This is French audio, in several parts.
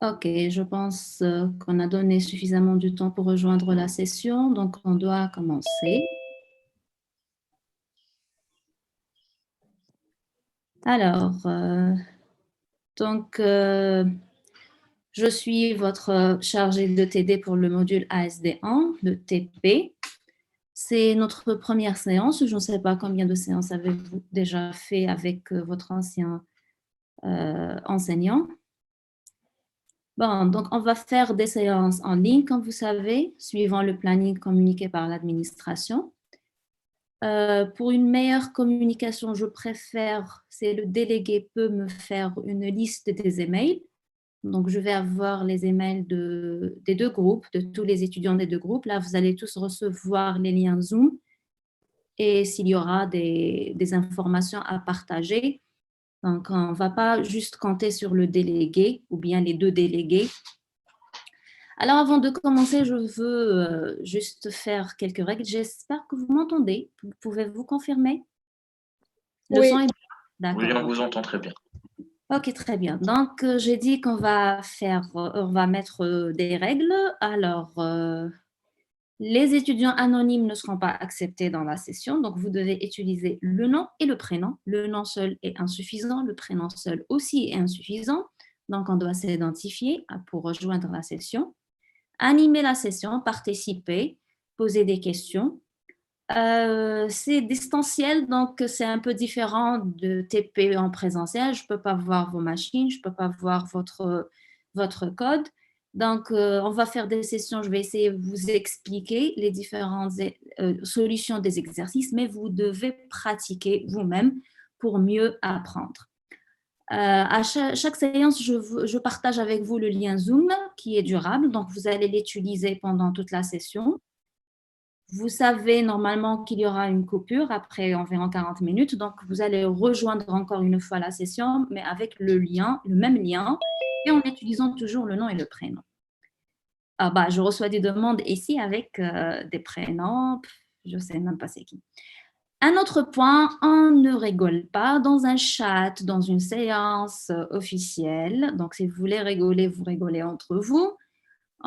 Ok, je pense qu'on a donné suffisamment de temps pour rejoindre la session, donc on doit commencer. Alors, donc, je suis votre chargée de TD pour le module ASD1, le TP. C'est notre première séance. Je ne sais pas combien de séances avez-vous déjà fait avec votre ancien enseignant. Bon, donc on va faire des séances en ligne, comme vous savez, suivant le planning communiqué par l'administration. Pour une meilleure communication, je préfère, c'est le délégué peut me faire une liste des emails. Donc, je vais avoir les emails des deux groupes, de tous les étudiants des deux groupes. Là, vous allez tous recevoir les liens Zoom et s'il y aura des informations à partager. Donc, on ne va pas juste compter sur le délégué ou bien les deux délégués. Alors, avant de commencer, je veux juste faire quelques règles. J'espère que vous m'entendez. Pouvez-vous confirmer? Le son Oui, est Oui, d'accord. on vous entend très bien. Ok, très bien. Donc, j'ai dit qu'on va on va mettre des règles. Alors, les étudiants anonymes ne seront pas acceptés dans la session, donc vous devez utiliser le nom et le prénom. Le nom seul est insuffisant, le prénom seul aussi est insuffisant. Donc, on doit s'identifier pour rejoindre la session. Animer la session, participer, poser des questions. C'est distanciel, donc c'est un peu différent de TP en présentiel. Je ne peux pas voir vos machines, je ne peux pas voir votre code. Donc, on va faire des sessions. Je vais essayer de vous expliquer les différentes solutions des exercices, mais vous devez pratiquer vous-même pour mieux apprendre. À chaque séance, je partage avec vous le lien Zoom qui est durable. Donc, vous allez l'utiliser pendant toute la session. Vous savez normalement qu'il y aura une coupure après environ 40 minutes, donc vous allez rejoindre encore une fois la session, mais avec le lien, le même lien, et en utilisant toujours le nom et le prénom. Ah bah, je reçois des demandes ici avec des prénoms, je ne sais même pas c'est qui. Un autre point, on ne rigole pas dans un chat, dans une séance officielle. Donc, si vous voulez rigoler, vous rigolez entre vous.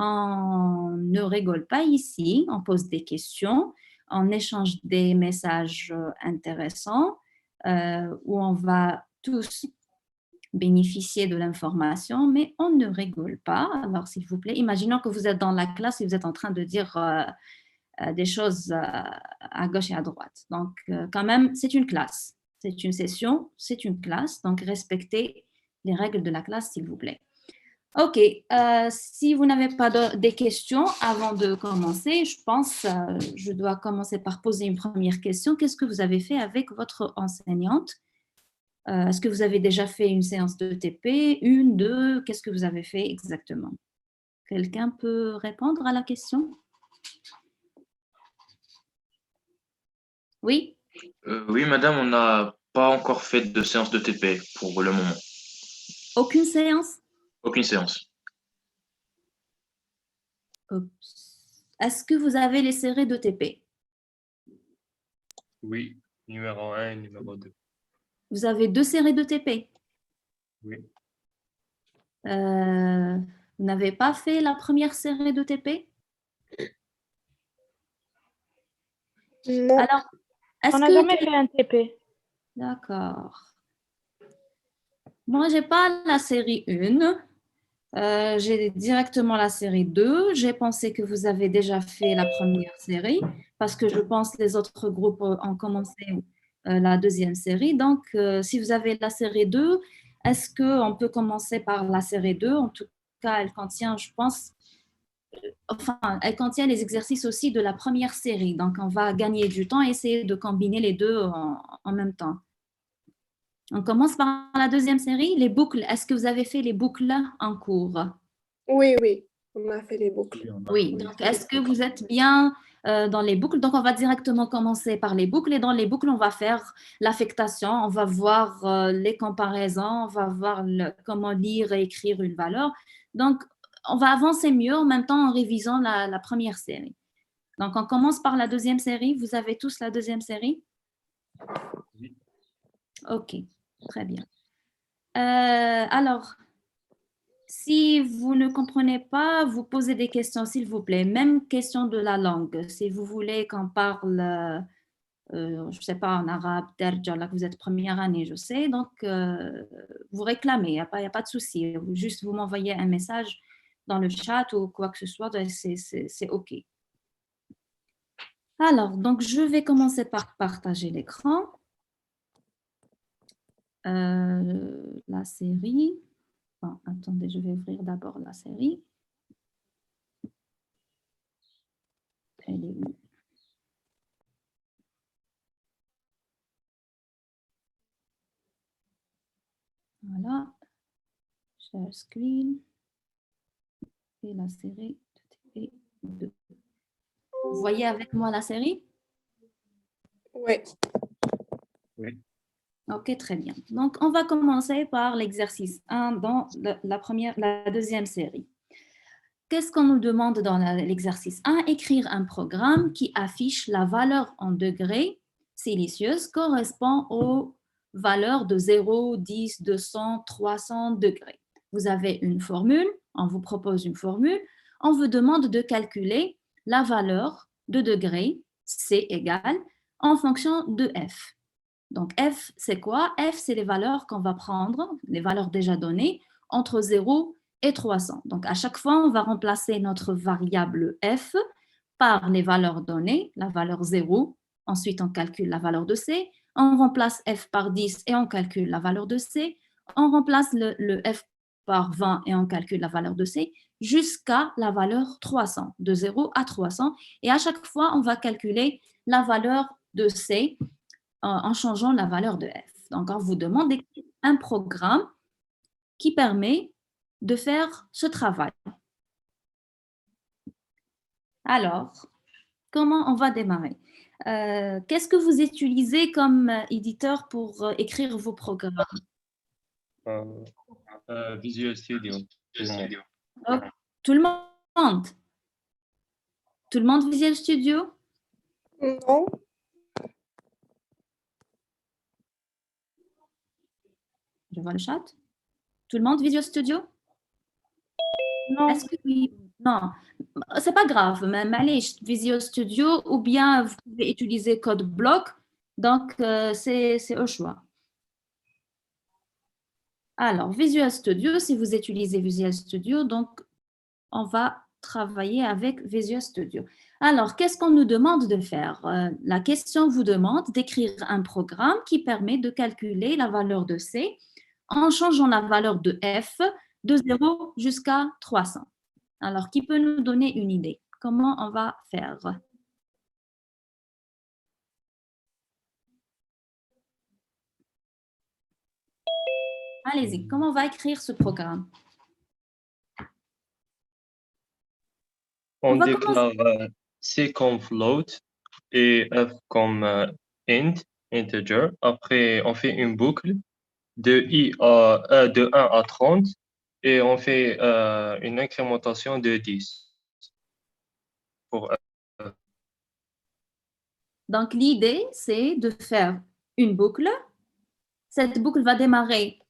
On ne rigole pas ici, on pose des questions, on échange des messages intéressants où on va tous bénéficier de l'information, mais on ne rigole pas. Alors, s'il vous plaît, imaginons que vous êtes dans la classe et vous êtes en train de dire des choses à gauche et à droite. Donc, quand même, c'est une classe, c'est une session, c'est une classe, donc respectez les règles de la classe, s'il vous plaît. Ok, si vous n'avez pas des questions avant de commencer, je pense je dois commencer par poser une première question. Qu'est-ce que vous avez fait avec votre enseignante? Est-ce que vous avez déjà fait une séance de TP? Une, deux? Qu'est-ce que vous avez fait exactement? Quelqu'un peut répondre à la question? Oui? Oui, madame, on n'a pas encore fait de séance de TP pour le moment. Aucune séance? Aucune séance. Oups. Est-ce que vous avez les séries de TP? Oui, numéro un et numéro 2. Vous avez deux séries de TP? Oui. Vous n'avez pas fait la première série de TP? non. Alors, On est-ce n'a que... jamais fait un TP. D'accord. Moi, j'ai pas la série 1. J'ai directement la série 2. J'ai pensé que vous avez déjà fait la première série parce que je pense que les autres groupes ont commencé la deuxième série. Donc, si vous avez la série 2, est-ce qu'on peut commencer par la série 2? En tout cas, elle contient, je pense, enfin, elle contient les exercices aussi de la première série. Donc, on va gagner du temps et essayer de combiner les deux en même temps. On commence par la deuxième série, les boucles. Est-ce que vous avez fait les boucles en cours? Oui, oui, on a fait les boucles. Oui, donc est-ce que vous êtes bien dans les boucles? Donc, on va directement commencer par les boucles et dans les boucles, on va faire l'affectation, on va voir les comparaisons, on va voir comment lire et écrire une valeur. Donc, on va avancer mieux en même temps en révisant la première série. Donc, on commence par la deuxième série. Vous avez tous la deuxième série? Oui. Ok, très bien. Alors, Si vous ne comprenez pas, vous posez des questions, s'il vous plaît. Même question de la langue. Si vous voulez qu'on parle, je ne sais pas, en arabe, derja, là que vous êtes première année, je sais, donc vous réclamez, il y a pas de souci. Juste vous m'envoyez un message dans le chat ou quoi que ce soit, c'est OK. Alors, donc je vais commencer par partager l'écran. La série. Bon, attendez, je vais ouvrir d'abord la série. Elle est où? Voilà. Share screen. Et la série. Et deux. Vous voyez avec moi la série? Oui. Oui. Ok, très bien. Donc, on va commencer par l'exercice 1 dans la deuxième série. Qu'est-ce qu'on nous demande dans l'exercice 1? Écrire un programme qui affiche la valeur en degrés Celsius correspond aux valeurs de 0, 10, 200, 300 degrés. Vous avez une formule, on vous propose une formule, on vous demande de calculer la valeur de degrés, C égale, en fonction de F. Donc F, c'est quoi? F, c'est les valeurs qu'on va prendre, les valeurs déjà données, entre 0 et 300. Donc à chaque fois, on va remplacer notre variable F par les valeurs données, la valeur 0. Ensuite, on calcule la valeur de C. On remplace F par 10 et on calcule la valeur de C. On remplace le F par 20 et on calcule la valeur de C jusqu'à la valeur 300, de 0 à 300. Et à chaque fois, on va calculer la valeur de C en changeant la valeur de F. Donc, on vous demande d'écrire un programme qui permet de faire ce travail. Alors, comment on va démarrer? Qu'est-ce que vous utilisez comme éditeur pour écrire vos programmes? Visual Studio. Tout le monde. Oh, tout le monde? Tout le monde Visual Studio? Non. Je vois le chat. Tout le monde Visual Studio? Non. Est-ce que oui? Non, c'est pas grave, mais allez, Visual Studio ou bien vous pouvez utiliser code block, donc c'est au choix. Alors, Visual Studio, si vous utilisez Visual Studio, donc on va travailler avec Visual Studio. Alors, qu'est-ce qu'on nous demande de faire? La question vous demande d'écrire un programme qui permet de calculer la valeur de C en changeant la valeur de F de 0 jusqu'à 300. Alors, qui peut nous donner une idée? Comment on va faire? Allez-y, comment on va écrire ce programme? On va déclare C comme float et F comme int, integer. Après, on fait une boucle de 1 à 30 et on fait une incrémentation de 10. Pour Donc, l'idée, c'est de faire une boucle. Cette boucle va démarrer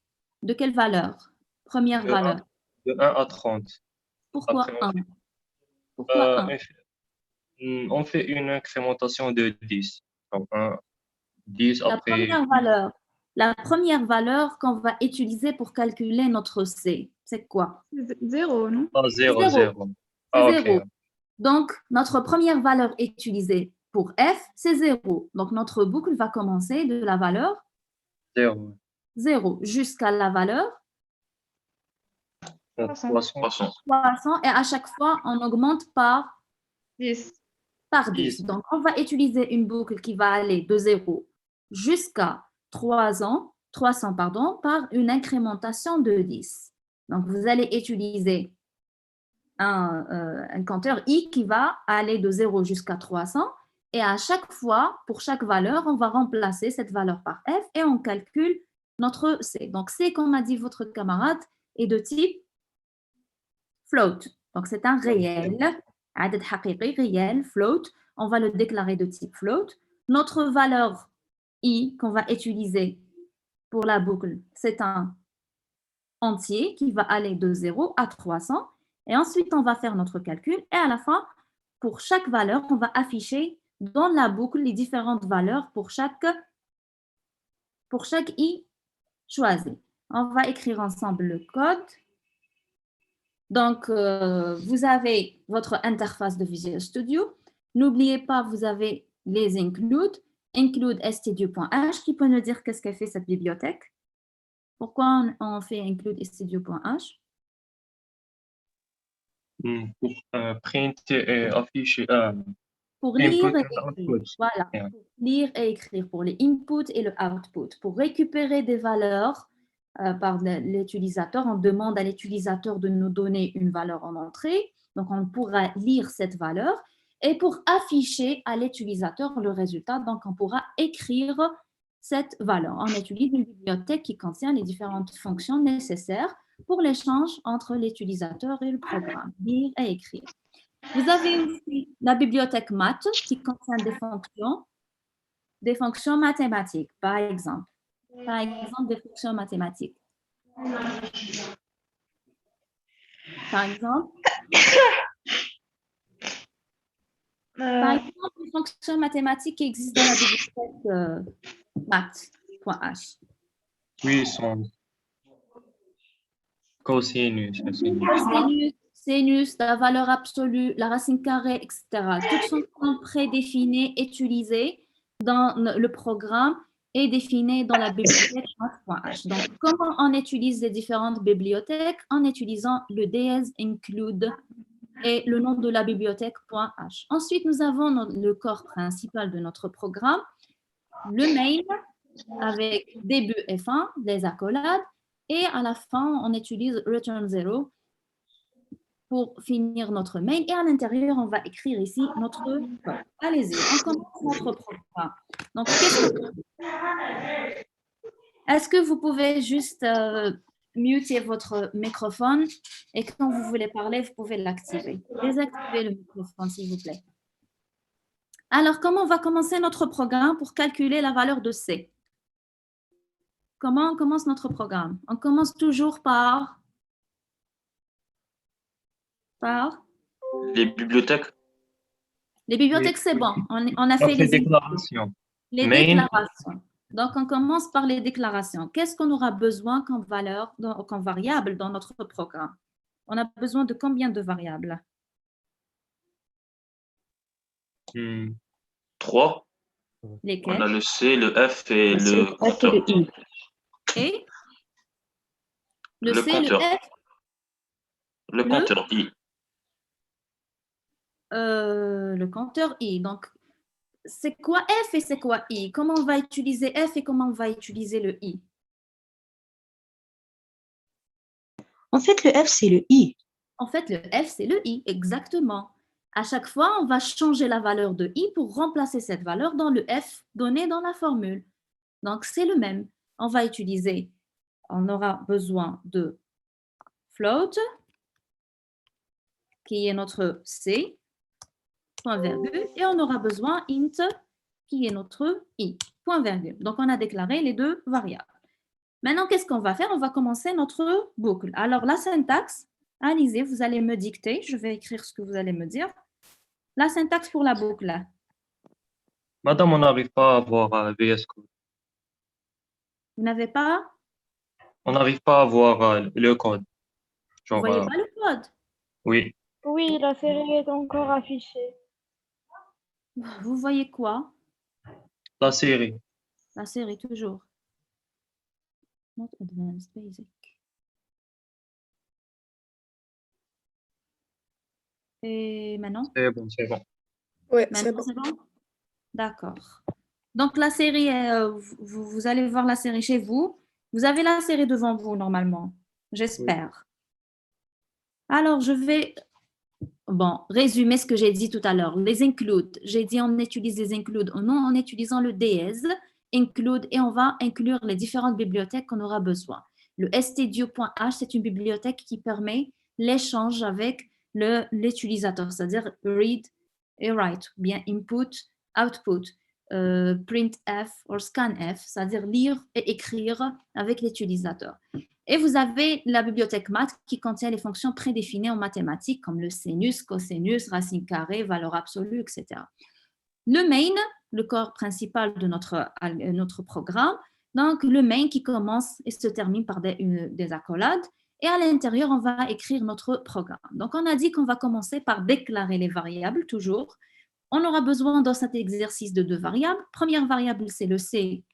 de quelle valeur? Première de 1, valeur. de 1 à 30. Pourquoi Après, 1? Pourquoi 1? on fait une incrémentation de 10. Donc 1, 10 après La première valeur qu'on va utiliser pour calculer notre C, c'est quoi? Zéro, non? 0, 0. 0. C'est Ah, 0. ok. Donc, notre première valeur utilisée pour F, c'est 0. Donc, notre boucle va commencer de la valeur 0. 0 jusqu'à la valeur 300. 300. 300 et à chaque fois, on augmente par 10. 10. Donc, on va utiliser une boucle qui va aller de 0 jusqu'à 300 pardon, par une incrémentation de 10. Donc, vous allez utiliser un compteur I qui va aller de 0 jusqu'à 300 et à chaque fois, pour chaque valeur, on va remplacer cette valeur par F et on calcule notre C. Donc, C, comme a dit votre camarade, est de type float. Donc, c'est un réel, عدد حقيقي, réel, float. On va le déclarer de type float. Notre valeur I qu'on va utiliser pour la boucle, c'est un entier qui va aller de 0 à 300. Et ensuite, on va faire notre calcul. Et à la fin, pour chaque valeur, on va afficher dans la boucle les différentes valeurs pour chaque i choisi. On va écrire ensemble le code. Donc, vous avez votre interface de Visual Studio. N'oubliez pas, vous avez les include stdio.h qui peut nous dire qu'est-ce qu'elle fait cette bibliothèque. Pourquoi on fait include stdio.h? Pour print et afficher. Pour lire Input et and écrire. output. Voilà, Yeah. pour lire et écrire, pour les inputs et le output. Pour récupérer des valeurs par l'utilisateur, on demande à l'utilisateur de nous donner une valeur en entrée. Donc, on pourra lire cette valeur. Et pour afficher à l'utilisateur le résultat, donc on pourra écrire cette valeur. On utilise une bibliothèque qui contient les différentes fonctions nécessaires pour l'échange entre l'utilisateur et le programme, lire et écrire. Vous avez aussi la bibliothèque maths qui contient des fonctions mathématiques, par exemple. Par exemple, des fonctions mathématiques. Par exemple, les fonctions mathématiques qui existent dans la bibliothèque maths.h. Oui, sont cosinus. Cosinus, sinus, la valeur absolue, la racine carrée, etc. Toutes sont prédéfinies, utilisées dans le programme et définies dans la bibliothèque math.h. Donc, comment on utilise les différentes bibliothèques? En utilisant le ds include et le nom de la bibliothèque .h. Ensuite, nous avons le corps principal de notre programme, le main, avec début et fin, des accolades, et à la fin, on utilise return 0 pour finir notre main. Et à l'intérieur, on va écrire ici notre code. Allez-y, on commence notre programme. Donc, est-ce que vous pouvez juste muter votre microphone et quand vous voulez parler, vous pouvez l'activer. Désactivez le microphone, s'il vous plaît. Alors, comment on va commencer notre programme pour calculer la valeur de C? Comment on commence notre programme? On commence toujours par Les bibliothèques. les bibliothèques, Oui. c'est bon. On a fait Après les déclaration. Les Main. déclarations. Donc, on commence par les déclarations. Qu'est-ce qu'on aura besoin comme valeur, comme variable dans notre programme? On a besoin de combien de variables? 3. Lesquelles? On a le C, le F et C'est le le F et compteur. le I. Et le Le C, compteur. le F, Le compteur I. le compteur I. Donc, c'est quoi F et c'est quoi I? Comment on va utiliser F et comment on va utiliser le I? En fait, le F, c'est le I. En fait, le F, c'est le I, exactement. À chaque fois, on va changer la valeur de I pour remplacer cette valeur dans le F donné dans la formule. Donc, c'est le même. On va utiliser, on aura besoin de float, qui est notre C, point virgule, et on aura besoin int, qui est notre I, point virgule. Donc, on a déclaré les deux variables. Maintenant, qu'est-ce qu'on va faire? On va commencer notre boucle. Alors, la syntaxe, Alizé, vous allez me dicter. Je vais écrire ce que vous allez me dire. La syntaxe pour la boucle. Madame, on n'arrive pas à avoir VS Code. Vous n'avez pas? On n'arrive pas à voir le code. Vous ne Genre, voyez pas le code? oui, Oui, la série est encore affichée. Vous voyez quoi? la série. La série, toujours. Not advanced basic. Et maintenant? C'est bon, c'est bon. Ouais, c'est Maintenant, bon. c'est bon? D'accord. Donc, la série, vous allez voir la série chez vous. Vous avez la série devant vous, normalement. J'espère. Alors, je vais résumer ce que j'ai dit tout à l'heure. Les include. J'ai dit on utilise les include ou non en utilisant le ds, include, et on va inclure les différentes bibliothèques qu'on aura besoin. Le stdio.h, c'est une bibliothèque qui permet l'échange avec l'utilisateur, c'est-à-dire read et write, bien input, output. printf ou scanf, c'est-à-dire lire et écrire avec l'utilisateur. Et vous avez la bibliothèque math qui contient les fonctions prédéfinies en mathématiques comme le sinus, cosinus, racine carrée, valeur absolue, etc. Le main, le corps principal de notre programme, donc le main qui commence et se termine par des accolades. Et à l'intérieur, on va écrire notre programme. Donc, on a dit qu'on va commencer par déclarer les variables, toujours. On aura besoin dans cet exercice de 2 variables. Première variable, c'est le C,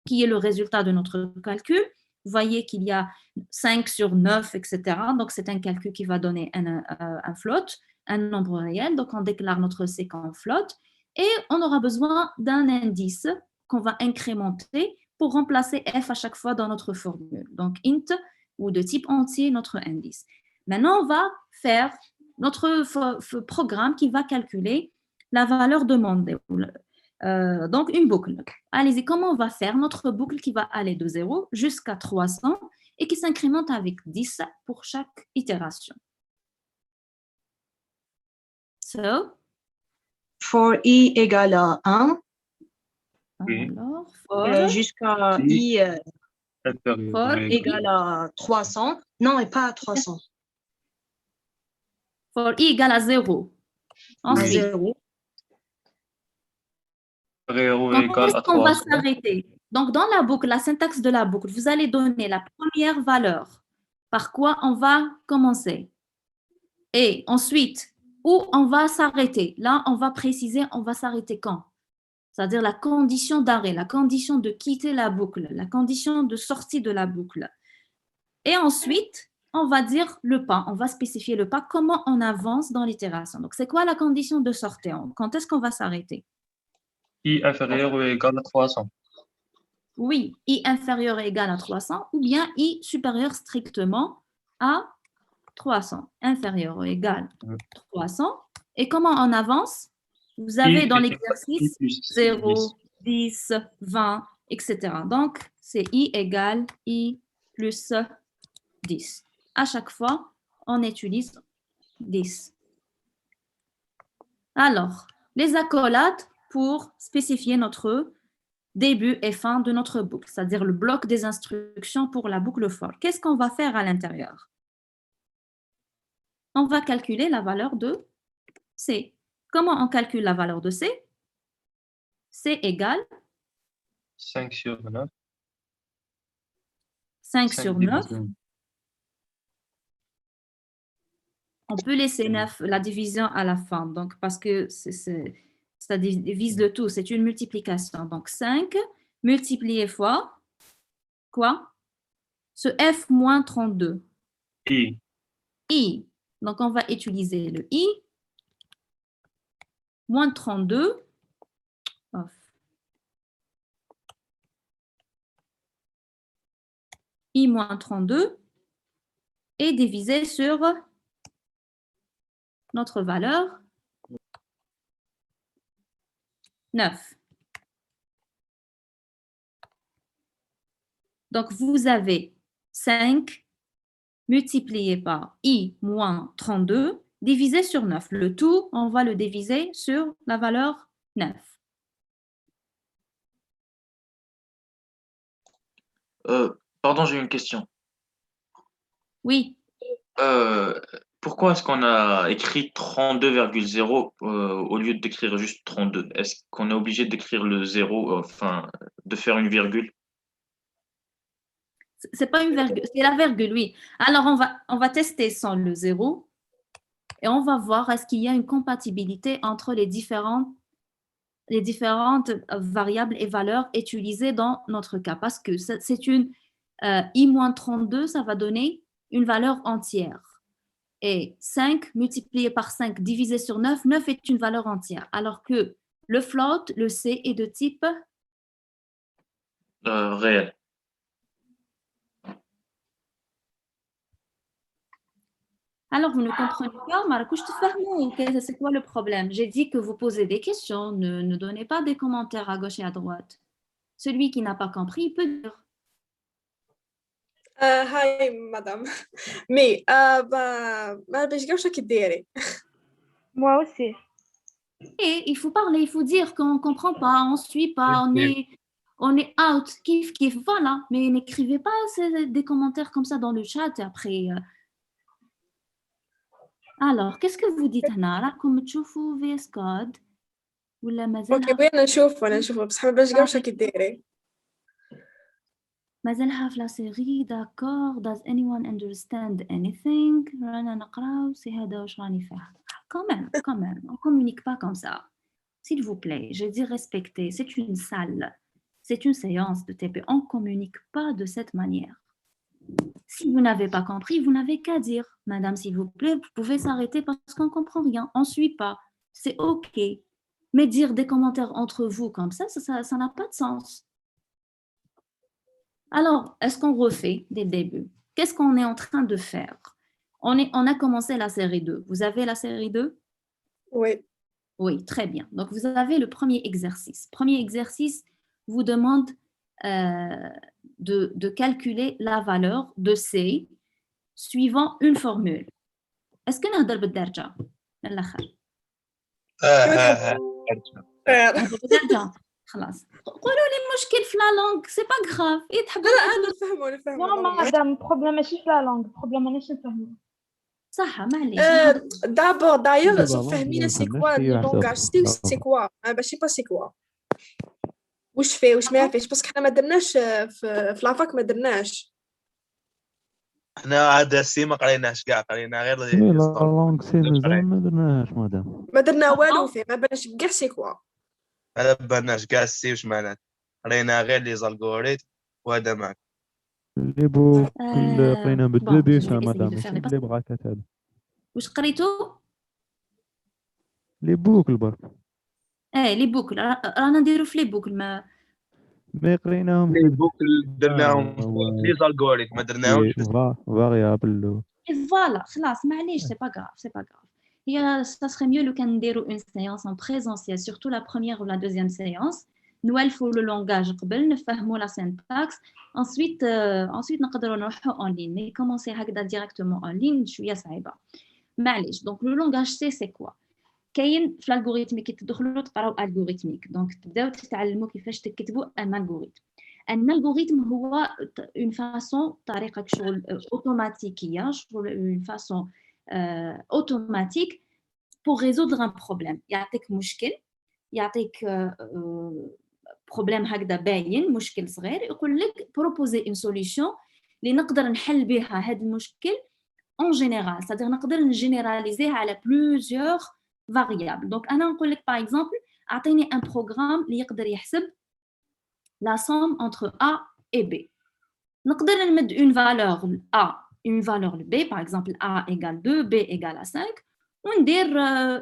qui est le résultat de notre calcul. Vous voyez qu'il y a 5 sur 9, etc. Donc, c'est un calcul qui va donner un float, un nombre réel. Donc, on déclare notre C comme float. Et on aura besoin d'un indice qu'on va incrémenter pour remplacer f à chaque fois dans notre formule. Donc, int ou de type entier, notre indice. Maintenant, on va faire notre programme qui va calculer la valeur demandée. Donc, une boucle. Allez-y, comment on va faire notre boucle qui va aller de 0 jusqu'à 300 et qui s'incrémente avec 10 pour chaque itération. So, For i égale à 1, Oui. alors, for, jusqu'à Oui. i Inférieur For ou égal. égale à 300. Non, et pas à 300. for i égale à 0. À Ensuite, 0. Inférieur ou quand égal est-ce à qu'on va 300. s'arrêter? Donc, dans la boucle, la syntaxe de la boucle, vous allez donner la première valeur. Par quoi on va commencer? Et ensuite, où on va s'arrêter? Là, on va préciser, on va s'arrêter quand? C'est-à-dire la condition d'arrêt, la condition de quitter la boucle, la condition de sortie de la boucle. Et ensuite, on va dire le pas, on va spécifier le pas, comment on avance dans l'itération. Donc, c'est quoi la condition de sortie? Quand est-ce qu'on va s'arrêter? I inférieur ou égal à 300. Oui, i inférieur ou égal à 300 ou bien i supérieur strictement à 300. Inférieur ou égal à 300. Et comment on avance? Vous avez dans l'exercice 0, 10, 20, etc. Donc, c'est i égale i plus 10. À chaque fois, on utilise 10. Alors, les accolades pour spécifier notre début et fin de notre boucle, c'est-à-dire le bloc des instructions pour la boucle for. Qu'est-ce qu'on va faire à l'intérieur? On va calculer la valeur de C. Comment on calcule la valeur de C? C égale 5 sur 9. 5 sur 9. On peut laisser 9, la division à la fin, donc parce que ça divise le tout, c'est une multiplication. Donc 5 multiplié fois quoi? Ce f moins 32. I. I. Donc on va utiliser le I. Moins 32. Off. I moins 32 et divisé sur notre valeur 9. Donc, vous avez 5 multiplié par i moins 32 divisé sur 9. Le tout, on va le diviser sur la valeur 9. Pardon, j'ai une question. Oui, Pourquoi est-ce qu'on a écrit 32,0 au lieu d'écrire juste 32? Est-ce qu'on est obligé d'écrire le 0, enfin, de faire une virgule? c'est pas une virgule, c'est la virgule, oui. Alors, on va tester sans le 0 et on va voir est-ce qu'il y a une compatibilité entre les différentes variables et valeurs utilisées dans notre cas. Parce que c'est une i-32, ça va donner une valeur entière. Et 5 multiplié par 5 divisé sur 9, 9 est une valeur entière. Alors que le float, le C, est de type Réel. Alors, vous ne comprenez pas, Marcouche, c'est quoi le problème? J'ai dit que vous posez des questions, ne donnez pas des commentaires à gauche et à droite. Celui qui n'a pas compris, il peut dire. هاي مدام مي ما بيشجعش كديري Moi aussi. Et il faut parler, il faut dire qu'on ne comprend pas, on ne suit pas, on est out, kiff, kiff, voilà. Mais n'écrivez pas des commentaires comme ça dans le chat et après. Alors, qu'est-ce que vous dites هنا راكم تشوفوا VS Code ولا اوكي مازالها بغينا نشوفه بصح ما باش كاع كي دايرين. مازالها في لا سيري داكور. does anyone understand anything؟ رانا نقراو سي هذا واش راني فيها. quand même on communique pas comme ça s'il vous plaît. Je dis respecter, c'est une salle, c'est une séance de TP, on communique pas de cette manière. Si vous n'avez pas compris, vous n'avez qu'à dire madame s'il vous plaît, vous pouvez s'arrêter parce qu'on comprend rien, on suit pas, c'est ok. Mais dire des commentaires entre vous comme ça n'a pas de sens. Alors, est-ce qu'on refait dès le début? Qu'est-ce qu'on est en train de faire? On a commencé la série 2. Vous avez la série 2? Oui. Oui, très bien. Donc, vous avez le premier exercice. Premier exercice vous demande de calculer la valeur de C suivant une formule. Est-ce que نهضر بالدرجة؟ من الآخر. بالدرجة. خلاص. قولوا لي مشكل في لا لونغ، سي با غراف. لا نفهموا Non, madame, problème ماشي في la langue, problème ماناش نفهمو. صح معليش. دابور دايوغ دابا فهمينا سي ما كوا فهمناش لو لونغاج سي سي كوا ماشي با سي كوا واش فيه واش ما فيهش باسكو حنا ما درناش في لافاك ما درناش حنا هذا السي ما قريناش كاع قرينا غير لا لونغ سي مازال ما درناهاش مدام. ما درنا والو فيه ما بانش كاع سي كوا ما بالناش كاع السي واش معنات قرينا غير لي زالغوريثم وهذا معك لي بوك قرينا بالدبي bon, je vais مدام essayer de faire ماشي les لي براكات هذا واش قريتو؟ لي بوك البرك لي بوكل رانا نديرو في لي بوكل ما قريناهم لي بوك درناهم لي زالغوريثم ما درناهمش فاريابل. فوالا خلاص معليش سي با غراف. هي ça serait mieux لو كان نديرو une séance en présentiel, surtout la première ou la deuxième séance. نوالفوا le langage قبل نفهموا la syntaxe, ensuite نقدروا نروحوا en ligne. mais commencer هكذا directement en ligne شويه صعيبه معليش. donc le langage C c'est quoi؟ كاين في الالغوريثم كي تدخلوا تقراو الغوريثميك دونك تبداو تتعلموا كيفاش تكتبوا ان الغوريثم. ان الغوريثم هو اون فاسون طريقه شغل اوتوماتيكيه شغل اون فاسون اوتوماتيك pour résoudre un problème. يعطيك مشكل يعطيك بروبليم هكذا باين مشكل صغير يقول لك proposer une solution اللي نقدر نحل بها هذا المشكل en général, c'est-à-dire نقدر نجينيراليزيه على plusieurs variables. Donc انا نقول لك par exemple اعطيني un programme اللي يقدر يحسب la somme entre A et B. نقدر نمد une valeur A une valeur B, par exemple A égale 2, B égale à 5 وندير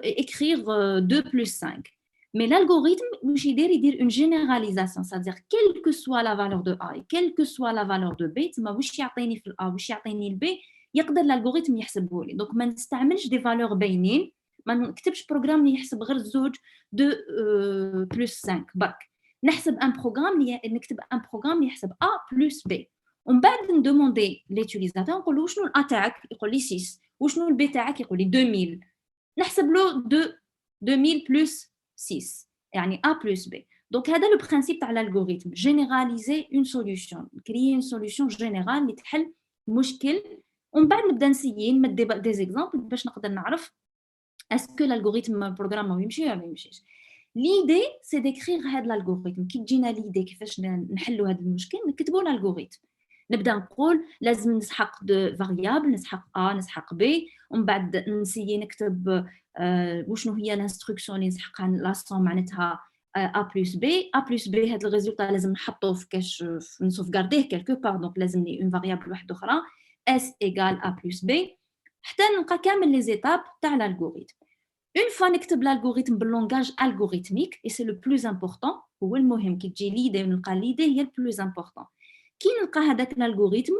écrire 2 plus 5. Mais l'algorithme واش يدير une généralisation, c'est-à-dire quelle que soit la valeur de A et quelle que soit la valeur de B تما واش يعطيني في A واش يعطيني ال B يقدر الالغوريثم يحسبه لي. دونك ما نستعملش دي فالور باينين, ما نكتبش بروغرام اللي يحسب غير زوج 2 بلس 5 برك. نحسب ان بروغرام اللي نكتب ان بروغرام اللي يحسب A بلس B ومن بعد ندوموندي ليتيليزاتور نقول له شنو الA تاعك يقول لي 6 وشنو الB تاعك يقول لي 2000 نحسب له 2000 بلس 6 يعني A بلس B. دونك هذا لو برينسيپ تاع الالغوريثم, جينيراليزي اون سوليوشن, كريي اون سوليوشن جينيرال اللي تحل مشكل ومن بعد نبدا نسيي نمد دي زيكزامبل باش نقدر نعرف اسكو الالغوريثم البروغرام يمشي ولا ما يمشيش. ليدي سي ديكريغ هذا الالغوريثم. كي تجينا ليدي كيفاش نحلوا هذا المشكل نكتبوا الالغوريثم, نبدا نقول لازم نسحق دو فاريابل, نسحق A نسحق B ومن بعد نسيي نكتب وشنو هي الانستركسيون اللي نسحقها لا سوم معناتها A plus B. A plus B هذا الريزولتا لازم نحطوه في كاش نسوفغارديه كيلكو بار, دونك لازمني اون فاريابل واحده اخرى S égale A plus B حتى نلقى كامل لي زيتاب تاع الالغوريثم. اون فوا نكتب الالغوريثم باللونغاج الغوريثميك اي سي لو بلوز امبورطون, هو المهم كي تجي ليدي ونلقى ليدي هي البلوز امبورطون. كي نلقى هذاك الالغوريثم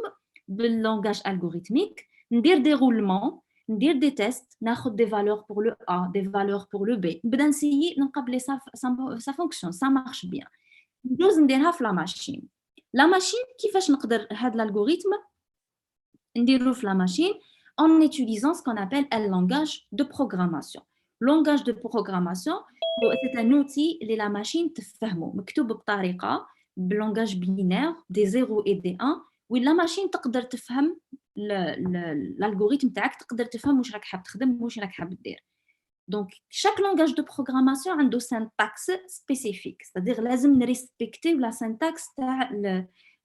باللونغاج الغوريثميك ندير دي رولمون, ندير دي تيست, ناخذ دي فالور بور لو A دي فالور بور لو B, نبدا نسيي نلقى بلي سا فونكسيون سا مارش بيان. ندوز نديرها في لا ماشين. لا ماشين كيفاش نقدر هذا الالغوريثم نديرو في لا ماشين en utilisant ce qu'on appelle un langage de programmation. Langage de programmation, c'est un outil اللي la machine تفهمه مكتوب بطريقة بلانجاج binaire des 0 et des 1 ولا ماشين تقدر تفهم l'algorithme تاعك تقدر تفهم واش راك حاب تخدم واش راك حاب دير. Donc chaque langage de programmation a une syntaxe spécifique, c'est-à-dire لازم نريسبكتي la syntaxe تاع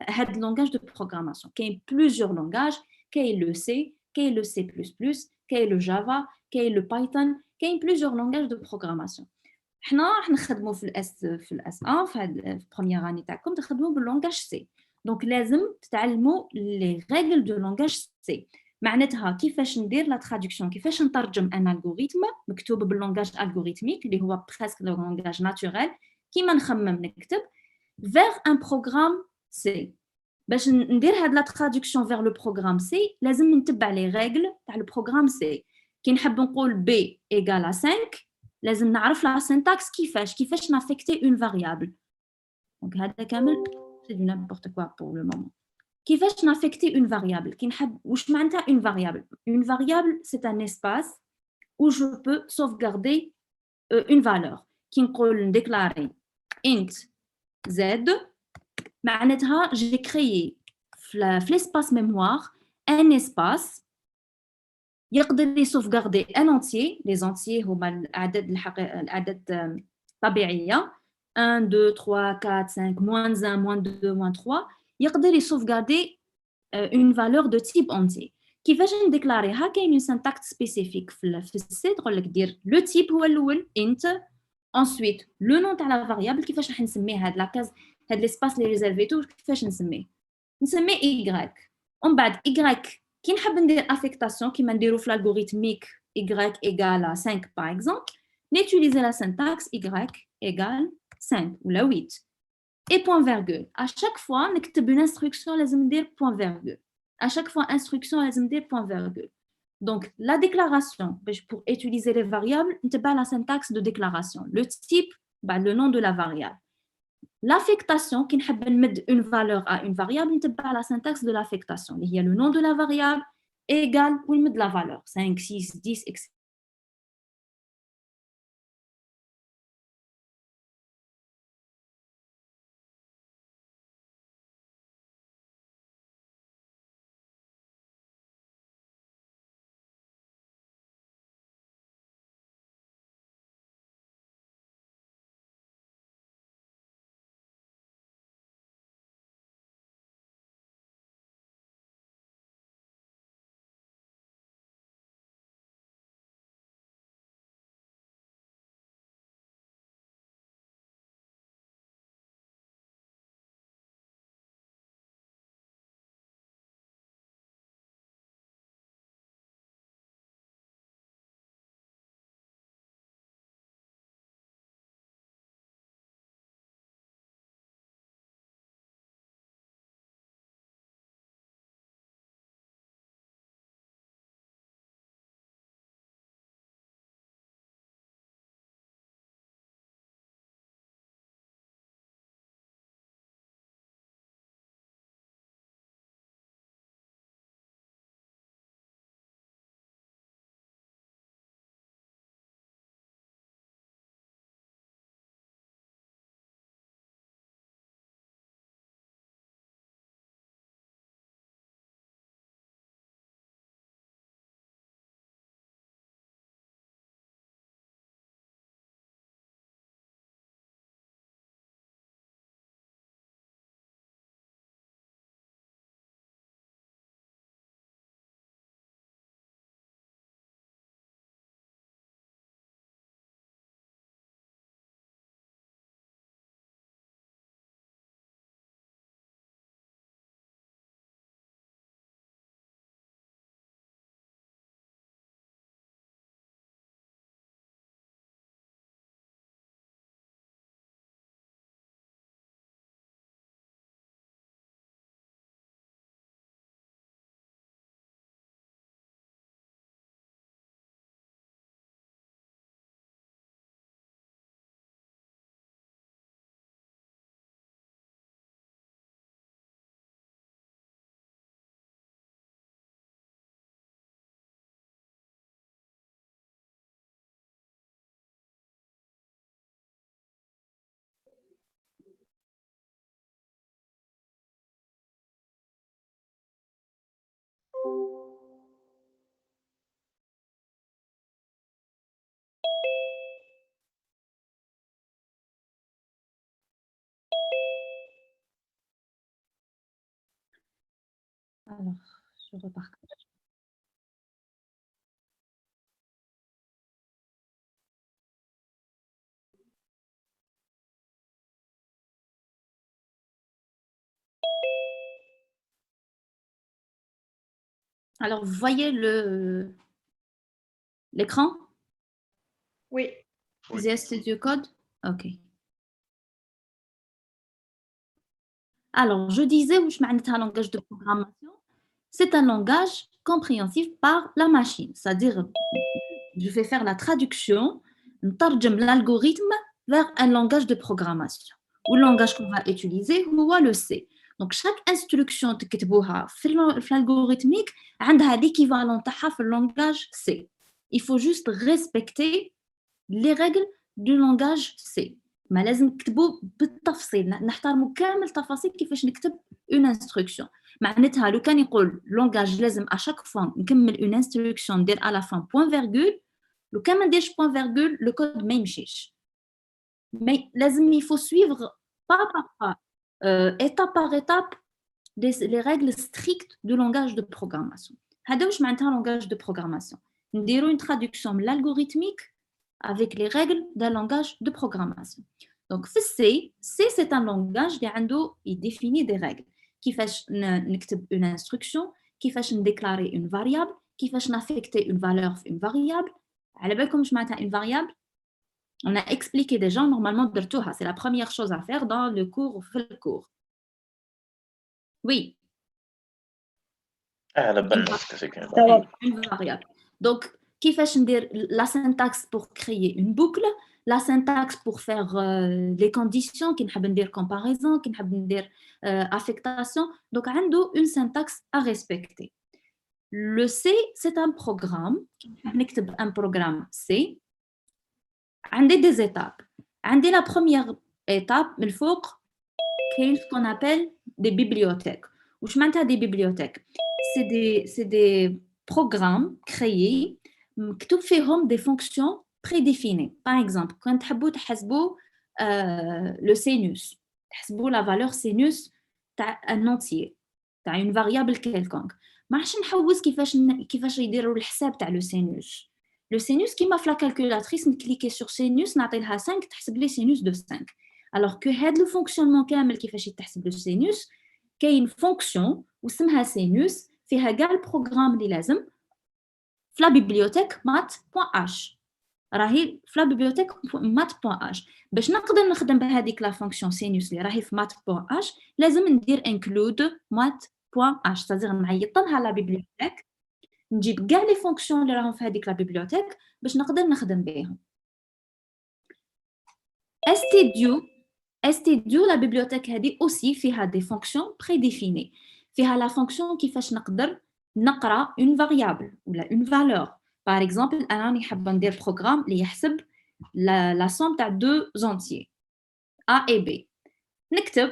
هاد langage de programmation. كاين plusieurs langages, كاين le C, كاين le C++, كاين le Java, كاين le Python, كاين plusieurs langages de programmation. حنا راح نخدموا في الاس 1 في هاد première année تاعكم تخدموا باللونغاج سي. دونك لازم تتعلموا لي ريغل دو لونغاج سي. معناتها كيفاش ندير لا ترادكسيون، كيفاش نترجم ان الغوريثم مكتوب باللونغاج الغوريثميك اللي هو بريسك لو لونغاج ناتوريل كيما نخمم نكتب vers un programme C. باش ندير هاد لا ترادكسيون vers le programme C لازم نتبع لي ريغل تاع البروغرام سي. كي نحب نقول b égale à 5 لازم نعرف لا syntaxe كيفاش نافيكتي اون فاريابل. دونك هذا كامل سي دو نيمبورت كوا بور لو مومون. كيفاش نافيكتي اون فاريابل؟ كي نحب واش معناتها اون فاريابل؟ اون فاريابل سي ان اسباس où je peux sauvegarder une valeur. كي نقول نديكلاري int z معناتها j'ai créé في l'espace mémoire un espace يقدر يسوفغاردي ان انتيي. لي زونتيي هما الاعداد الطبيعيه 1 2 3 4 5 moins 1 moins 2 moins 3 يقدر يسوفغاردي une valeur de type entier. كيفاش نديكلاريها؟ كاين اون سانتاكس سبيسيفيك في السي تقول لك دير لو تيب هو الاول int ensuite لو نون تاع لا فاريابل كيفاش راح نسميه هاد لاكاز هاد ليسباس لي ريزيرفيتو كيفاش نسميه y ومن بعد y كي نحب ندير affectation كيما نديرو في l'algorithmique y égale à 5 par exemple n'utiliser la syntaxe y égale 5 ou la 8 et point virgule. À chaque fois نكتب une instruction لازم ندير point virgule. À chaque fois instruction لازم ندير point virgule. Donc la déclaration pour utiliser les variables نتبع la syntaxe de déclaration. Le type le nom de la variable. L'affectation, qui نحب نمد une valeur à une variable, نتبع la syntaxe de l'affectation. Il y a le nom de la variable égale ونمد la valeur 5, 6, 10, etc. Alors, je repars. Alors, vous voyez l'écran? Oui. Visual Studio Code? OK. Alors, je disais, où je un langage de programmation, c'est un langage compréhensif par la machine. C'est-à-dire, je vais faire la traduction, نترجم l'algorithme vers un langage de programmation. Ou le langage qu'on va utiliser, هو le C. Donc, chaque instruction تكتبوها في l'algorithmique عندها l'équivalent تاعها في le langage C. Il faut juste respecter les règles du langage C. ما لازم نكتبوا بالتفصيل نحترموا كامل التفاصيل كيفاش نكتب une instruction. معناتها لو كان يقول langage لازم à chaque fois نكمل une instruction ندير à la fin point virgule لو كان ما نديرش point virgule le code ما يمشيش. Mais لازم il faut suivre pas par pas étape par étape les règles strictes du langage de programmation. هذا واش معناتها langage de programmation. نديروا une traduction من l'algorithmique avec les règles d'un langage de programmation. Donc, C, c'est un langage qui définit des règles. كيفاش نكتب une instruction, كيفاش déclarer une variable, كيفاش affecter une valeur في une variable. على بالكم واش معناتها une variable? On a expliqué déjà, normalement, درتوها. C'est la première chose à faire dans le cours. Oui. على بالنا c'est que Une variable. Donc, كيفاش ندير la syntaxe pour créer une boucle, la syntaxe pour faire les conditions, كي نحب ندير comparaison, كي نحب ندير affectation. Donc, عنده une syntaxe à respecter. Le C, c'est un programme. نكتب un programme C. عندي des étapes. عندي la première étape من الفوق كاين ce qu'on appelle des bibliothèques. واش معناتها des bibliothèques? C'est des programmes créés مكتوب فيهم des fonctions prédéfinies. Par exemple, quand تحبوا تحسبوا le sinus, تحسبوا la valeur sinus تاع un entier, تاع une variable quelconque. ما راحش نحوس كيفاش يديروا الحساب تاع le sinus. Le sinus كيما في la calculatrice نكليكي sur sinus نعطي لها 5 تحسب لي sinus de 5. Alors que هذا le fonctionnement كامل كيفاش يتحسب le sinus كاين fonction واسمها sinus فيها كاع البروغرام اللي لازم في لا بيبليوتيك mat.h. راهي في لا بيبليوتيك mat.h. باش نقدر نخدم بهذيك لا فونكسيون سينوس اللي راهي في mat.h لازم ندير include mat.h. c'est-à-dire نعيط لها لا بيبليوتيك نجيب كاع لي فونكسيون اللي راهم في هذيك لا بيبليوتيك باش نقدر نخدم بهم. stdio la bibliothèque هذه aussi فيها des fonctions prédéfinies. فيها la fonction كيفاش نقدر نقرا une variable ولا une valeur. Par exemple, أنا نحب ندير programme اللي يحسب la somme تاع deux entiers A et B. نكتب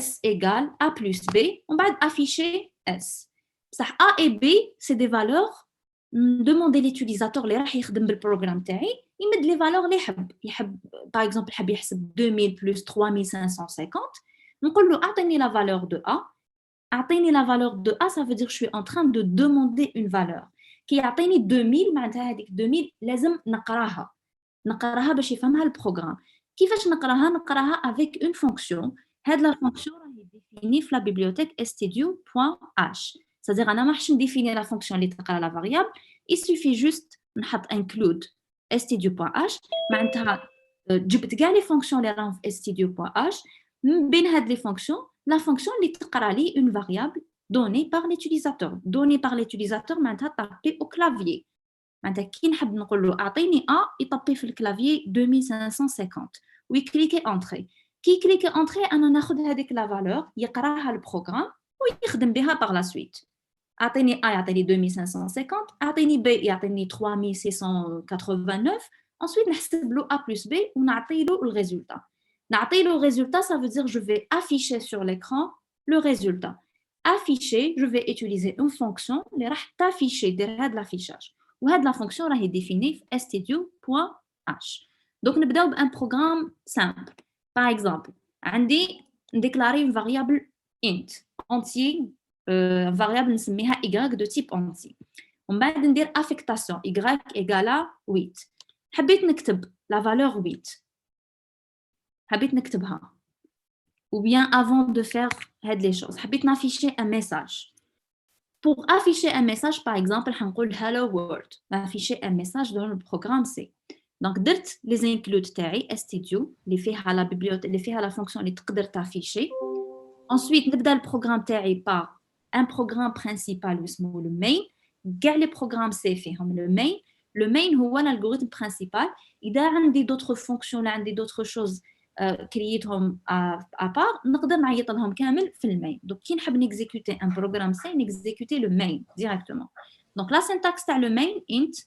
S égale A plus B ومن بعد afficher S. بصح A et B c'est des valeurs demander l'utilisateur اللي راح يخدم بالبروغرام تاعي يمد لي valeurs اللي يحب par exemple يحب يحسب 2000 plus 3550 نقول له أعطيني la valeur de A. أعطيني la valeur de A, ça veut dire que je suis en train de demander une valeur. كي يعطيني 2000 معناتها هذيك 2000 لازم نقراها باش يفهمها البروغرام. كيفاش نقراها avec une fonction. هاد la fonction راهي définie في la bibliothèque stdio.h. c'est-à-dire أنا ما راحش نديفيني la fonction اللي تقرا la variable, il suffit juste نحط include stdio.h معناتها جبت كاع لي فونكسيون اللي راهم في stdio.h من بين هاد لي فونكسيون la fonction اللي تقرا لي une variable donnée par l'utilisateur. Donnée par l'utilisateur معناتها طابي au clavier. معناتها كي نحب نقول له أعطيني A يطبي في الكلافيي 2550 ويكليكي entrée. كي يكليكي entrée أنا ناخذ هذيك la valeur يقراها البروغرام ويخدم بها par la suite. أعطيني A يعطيني 2550 أعطيني B يعطيني 3689 ensuite نحسب له A plus B ونعطي له الريزولتا. نعطي le résultat, ça veut dire que je vais afficher sur l'écran le résultat. afficher, je vais utiliser une fonction qui va t'afficher derrière l'affichage. Et cette fonction est définie dans studio.h. Donc, nous commençons un programme simple. Par exemple, j'ai déclaré une variable int, entier, une variable y de type entier. On va dire affectation y égale à 8. Je vais écrire la valeur 8. Je vais l'écrire. Ou bien avant de faire les choses, je vais afficher un message. Pour afficher un message, par exemple, je vais dire Hello World. Je vais afficher un message dans le programme C. Donc, درت les includes تاعي studio اللي فيها la bibliothèque اللي فيها la fonction اللي تقدر تافيشي. Ensuite, نبدا le programme تاعي par un programme principal اسمه le main. كاع les programmes C فيهم le main. Le main هو l'algorithme principal. إذا عندي d'autres fonctions ولا عندي d'autres choses كرييتهم à part نقدر نعيط لهم كامل في المين. Donc كي نحب نexécuter un programme C نexécuter le main directement. Donc la syntaxe تاع le main int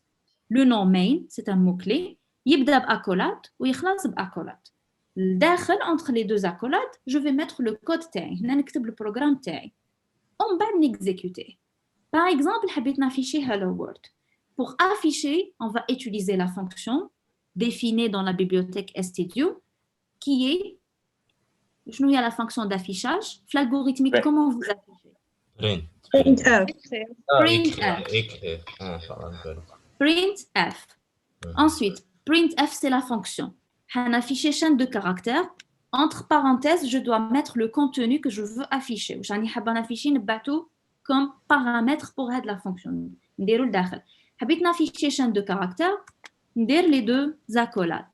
le nom main c'est un mot clé يبدا بأكولاد ويخلص بأكولاد. الداخل entre les deux accolades je vais mettre le code تاعي. هنا نكتب le programme تاعي. On va l'exécuter. Par exemple حبيت نافيشي hello world. Pour afficher on va utiliser la fonction définie dans la bibliothèque studio qui est, je nous y a la fonction d'affichage, l'algorithmique, comment vous affichez? printf. Printf. Ensuite, printf, c'est la fonction. Un affiché chaîne de caractères. Entre parenthèses, je dois mettre le contenu que je veux afficher. J'en ai affiché un bateau comme paramètre pour être la fonction. نديرو لداخل. حبيت نافيشي chaîne de caractères. ندير les deux accolades.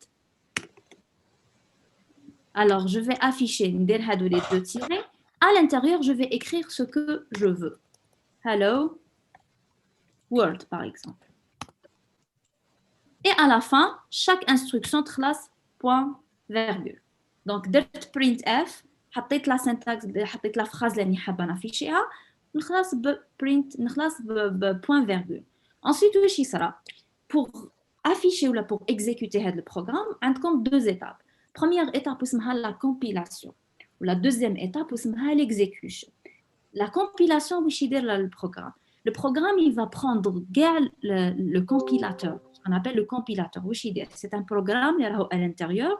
Alors, je vais afficher les deux tirets. À l'intérieur, je vais écrire ce que je veux. Hello world, par exemple. Et à la fin, chaque instruction classe point virgule. Donc, درت printf, حطيت la syntaxe, حطيت la phrase اللي حابة نافيشيها, نخلص print, نخلص point virgule. Ensuite, واش يصرى? Pour afficher ou pour exécuter le programme, عندكم deux étapes. Première étape, c'est la compilation. La deuxième étape, c'est l'exécution. La compilation, c'est le programme. Le programme, il va prendre le compilateur, ce qu'on appelle le compilateur. C'est un programme à l'intérieur,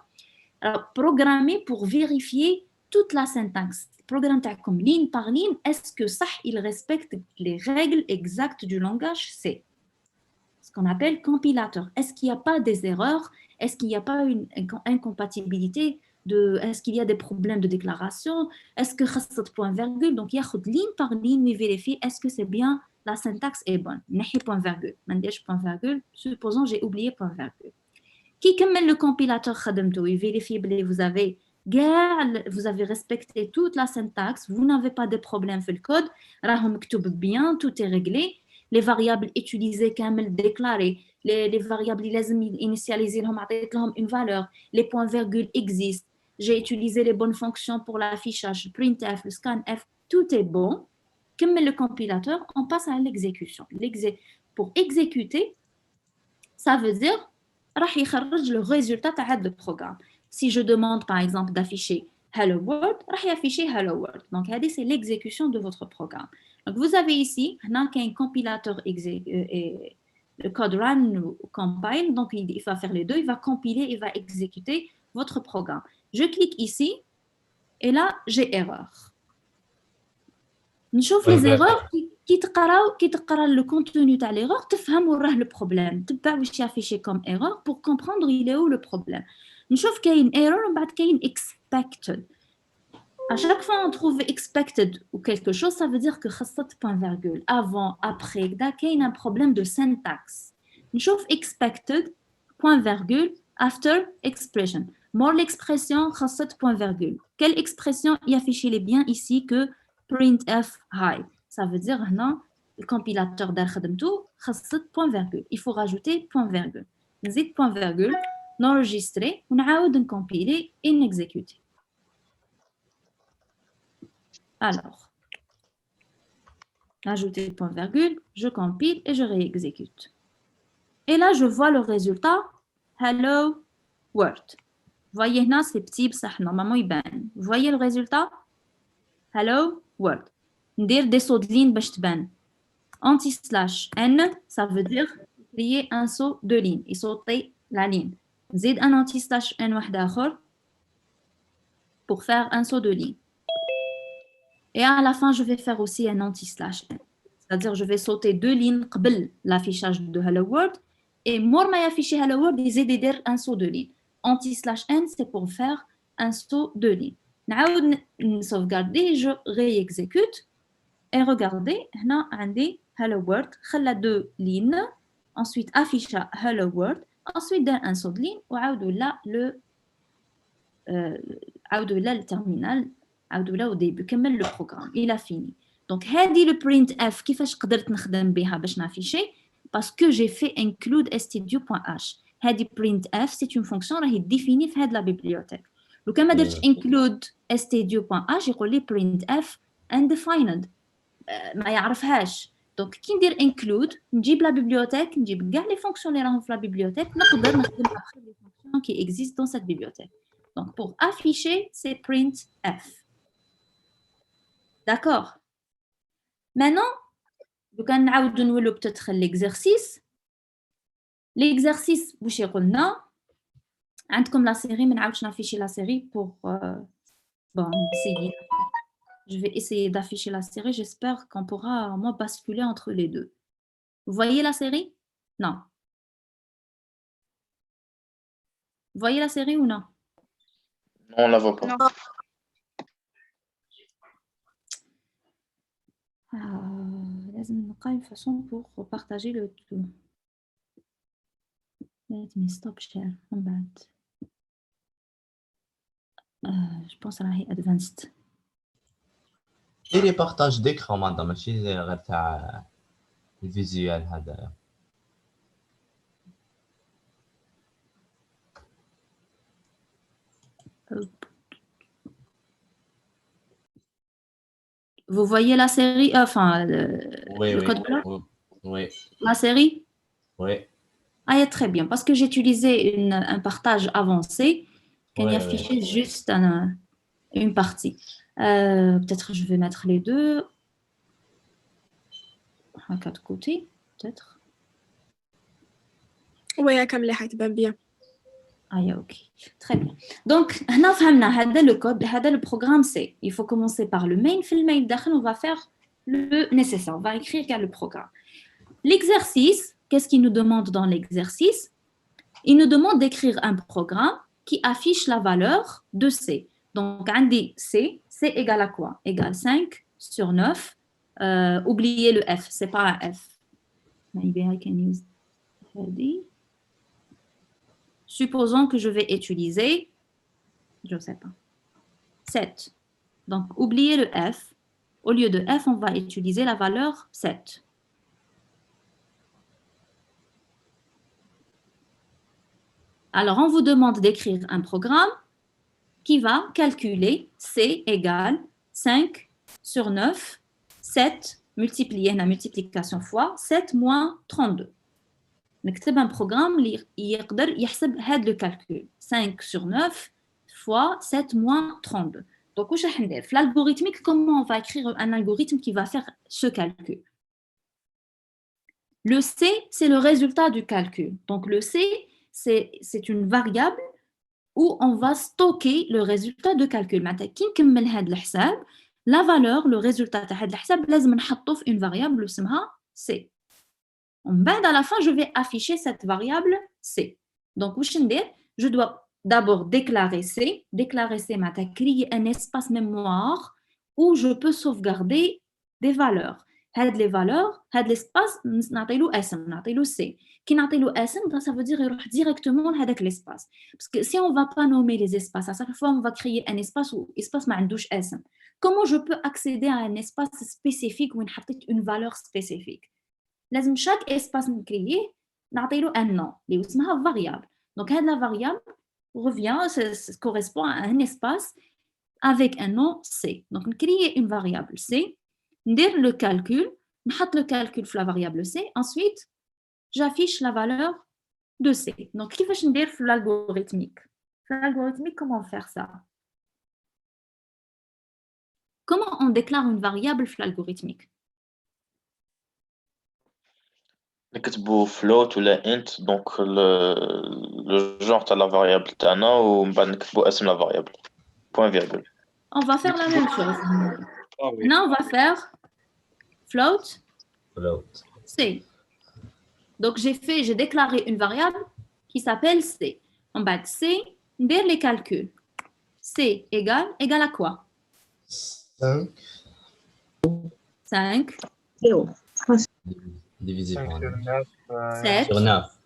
programmé pour vérifier toute la syntaxe. Le programme, comme ligne par ligne, est-ce que ça, il respecte les règles exactes du langage C? Ce qu'on appelle compilateur. Est-ce qu'il n'y a pas des erreurs? Est-ce qu'il n'y a pas une incompatibilité? Est-ce qu'il y a des problèmes de déclaration? Est-ce que خاصة point virgule? Donc, il y a ligne par ligne, il vérifie est-ce que c'est bien, la syntaxe est bonne. نحي point virgule. ما نديرش point virgule. Supposons j'ai oublié point virgule. Qui كمل le compilateur خدمته, il vérifie que vous avez respecté toute la syntaxe, vous n'avez pas de problème في الكود, راهم مكتوب bien, tout est réglé. Les variables utilisées كامل déclarées, les variables لازم initialiser لهم عطيت لهم une valeur, les points virgules existent, j'ai utilisé les bonnes fonctions pour l'affichage, printf, le scanf, tout est bon. Comme le compilateur, on passe à l'exécution. Pour exécuter, ça veut dire راح يخرج le résultat du programme. Si je demande par exemple d'afficher Hello World, راح يafficher Hello World. Donc c'est l'exécution de votre programme. Donc vous avez ici un compilateur le code run ou compile, donc il va faire les deux, il va compiler, il va exécuter votre programme. Je clique ici et là j'ai erreur. نشوف les erreurs كي تقرا le contenu تاع l'erreur تفهم وراه le problème, تبع واش يافيشي comme erreur pour comprendre il est où le problème. نشوف كاين error ومن بعد كاين expected. À chaque fois on trouve expected ou quelque chose, ça veut dire que خاصة point virgule avant, après, كدا كاين un problème de syntaxe. نشوف expected point virgule after expression. More l'expression خاصة point virgule. Quelle expression y affiche les bien ici que printf high? Ça veut dire هنا le compilateur دار خدمته خاصة point virgule. Il faut rajouter point virgule. نزيد point virgule, n'enregistrer ونعاود نكمبيلي et n'exécuter. Alors, ajouter le point virgule, je compile et je réexécute. Et là, je vois le résultat. Hello World. Voyez là, c'est petit, ça normalement il banne. Vous voyez le résultat? Hello World. ندير des sauts de ligne باش تبان. Anti/n, ça veut dire créer un saut de ligne et sauter la ligne. نزيد un anti/n واحد آخر pour faire un saut de ligne. Et à la fin, je vais faire aussi un anti/n. C'est-à-dire, je vais sauter 2 lignes قبل l'affichage de Hello World. Et moi, ma affiché Hello World, ils aident à faire un saut de ligne. Anti/n, c'est pour faire un saut de ligne. نعاود sauvegarder, je réexécute. Et regardez, هنا عندي Hello World, خلى 2 lignes. Ensuite, affiche Hello World. Ensuite, دار un saut de ligne. وعاودوا là le terminal. عاودوا là au début. كمل le programme. Il a fini. Donc, هذه le printf كيفاش قدرت نخدم بها باش نافيشي parce que j'ai fait include stdio.h. هذه printf c'est une fonction راهي définie في هذه la bibliothèque. لو كان ما درتش include stdio.h يقول لي printf undefined. ما يعرفهاش. Donc, كي ندير include نجيب la bibliothèque نجيب كاع les fonctions اللي راهم في la bibliothèque نقدر نخدم après les fonctions qui existent dans cette bibliothèque. Donc, pour afficher, c'est printf. D'accord. Maintenant, donc on va نولو peut-être l'exercice. L'exercice, واش يقولنا عندكم la série, ما نعاودش نافيشي la série pour bon essayer. Je vais essayer d'afficher la série, j'espère qu'on pourra au moins basculer entre les deux. Vous voyez la série? Non. Vous voyez la série ou non? Non, on la voit pas. Non. لازم نلقى une façon pour partager le tout. Let me stop share من بعد. Je pense à la advanced. ديري بارطاج ديكرون مادا ماشي غير تاع الفيزيوال هذا. Vous voyez la série, enfin le code bleu? Oui. La série? Oui. Ah, très bien, parce que j'ai utilisé un partage avancé qui affichait juste une partie. Peut-être je vais mettre les deux à 4 côtés, peut-être. Oui, comme les حتبان bien. Ah, ok. Très bien. Donc, on a fait le code, le programme C. Il faut commencer par le main. Dans le main, on va faire le nécessaire. On va écrire le programme. L'exercice, qu'est-ce qu'il nous demande dans l'exercice? Il nous demande d'écrire un programme qui affiche la valeur de C. Donc, on dit C, C égale à quoi? Égale 5 sur 9. Oubliez le F, c'est pas un F. Maybe I can use ready. Supposons que je vais utiliser, je ne sais pas, 7. Donc, oubliez le F. Au lieu de F, on va utiliser la valeur 7. Alors, on vous demande d'écrire un programme qui va calculer C égale 5 sur 9, 7 multiplié la multiplication fois 7 moins 32. نكتب un programme اللي يقدر يحسب هذا le calcul 5 sur 9 fois 7 moins 32. Donc واش راح ندير في l'algorithmique, comment on va écrire un algorithme qui va faire ce calcul? Le C, c'est le résultat du calcul. Donc le C, c'est une variable où on va stocker le résultat de calcul. معناتها كي نكمل هذا الحساب, la valeur, le résultat تاع هذا الحساب لازم نحطه في une variable اللي اسمها C. À la fin, je vais afficher cette variable C. Donc, je dois d'abord déclarer C. Déclarer C, c'est créer un espace mémoire où je peux sauvegarder des valeurs. Les valeurs, l'espace, نعطيلو اسم, نعطيلو C. Qui نعطيلو اسم, ça veut dire يروح directement هذاك l'espace. Parce que si on ne va pas nommer les espaces, à chaque fois, on va créer un espace où l'espace ما عندوش اسم. Comment je peux accéder à un espace spécifique où on a une valeur spécifique? لازم chaque espace نكريه نعطيله un nom اللي اسمها variable. Donc هاد la variable revient, correspond à un espace avec un nom C. Donc نكريه une variable C, ندير le calcul, نحط le calcul في la variable C, ensuite j'affiche la valeur de C. Donc كيفاش ندير في l'algorithmique? في l'algorithmique, comment faire ça? comment on déclare une variable l'algorithmique? نكتبوا float ولا int donc le genre تاع la variable تاعنا ومن بعد نكتبوا اسم la variable point virgule. On va faire la même chose. Ah oui. Maintenant, on va faire float float. C. Donc, j'ai déclaré une variable qui s'appelle C. En bas de C, dire les calculs. C égale à quoi? 5 5, divisé par 5 sur 9. 9. 7, Sur 9.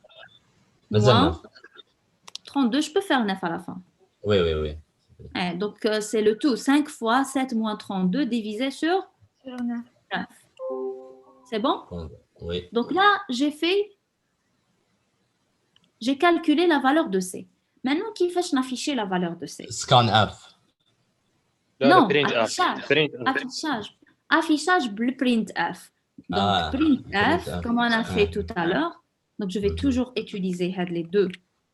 مازال moins 9. 32. Je peux faire 9 à la fin. Oui, oui, oui. Donc, c'est le tout. 5 fois 7 moins 32 divisé sur 9. C'est bon? Oui. Donc là, j'ai calculé la valeur de C. Maintenant, qui fait afficher la valeur de C? Scan F. Non, print F. affichage. Print F. Affichage printf. Donc, printf, printf. comme on a fait tout à l'heure. Donc, je vais toujours utiliser les deux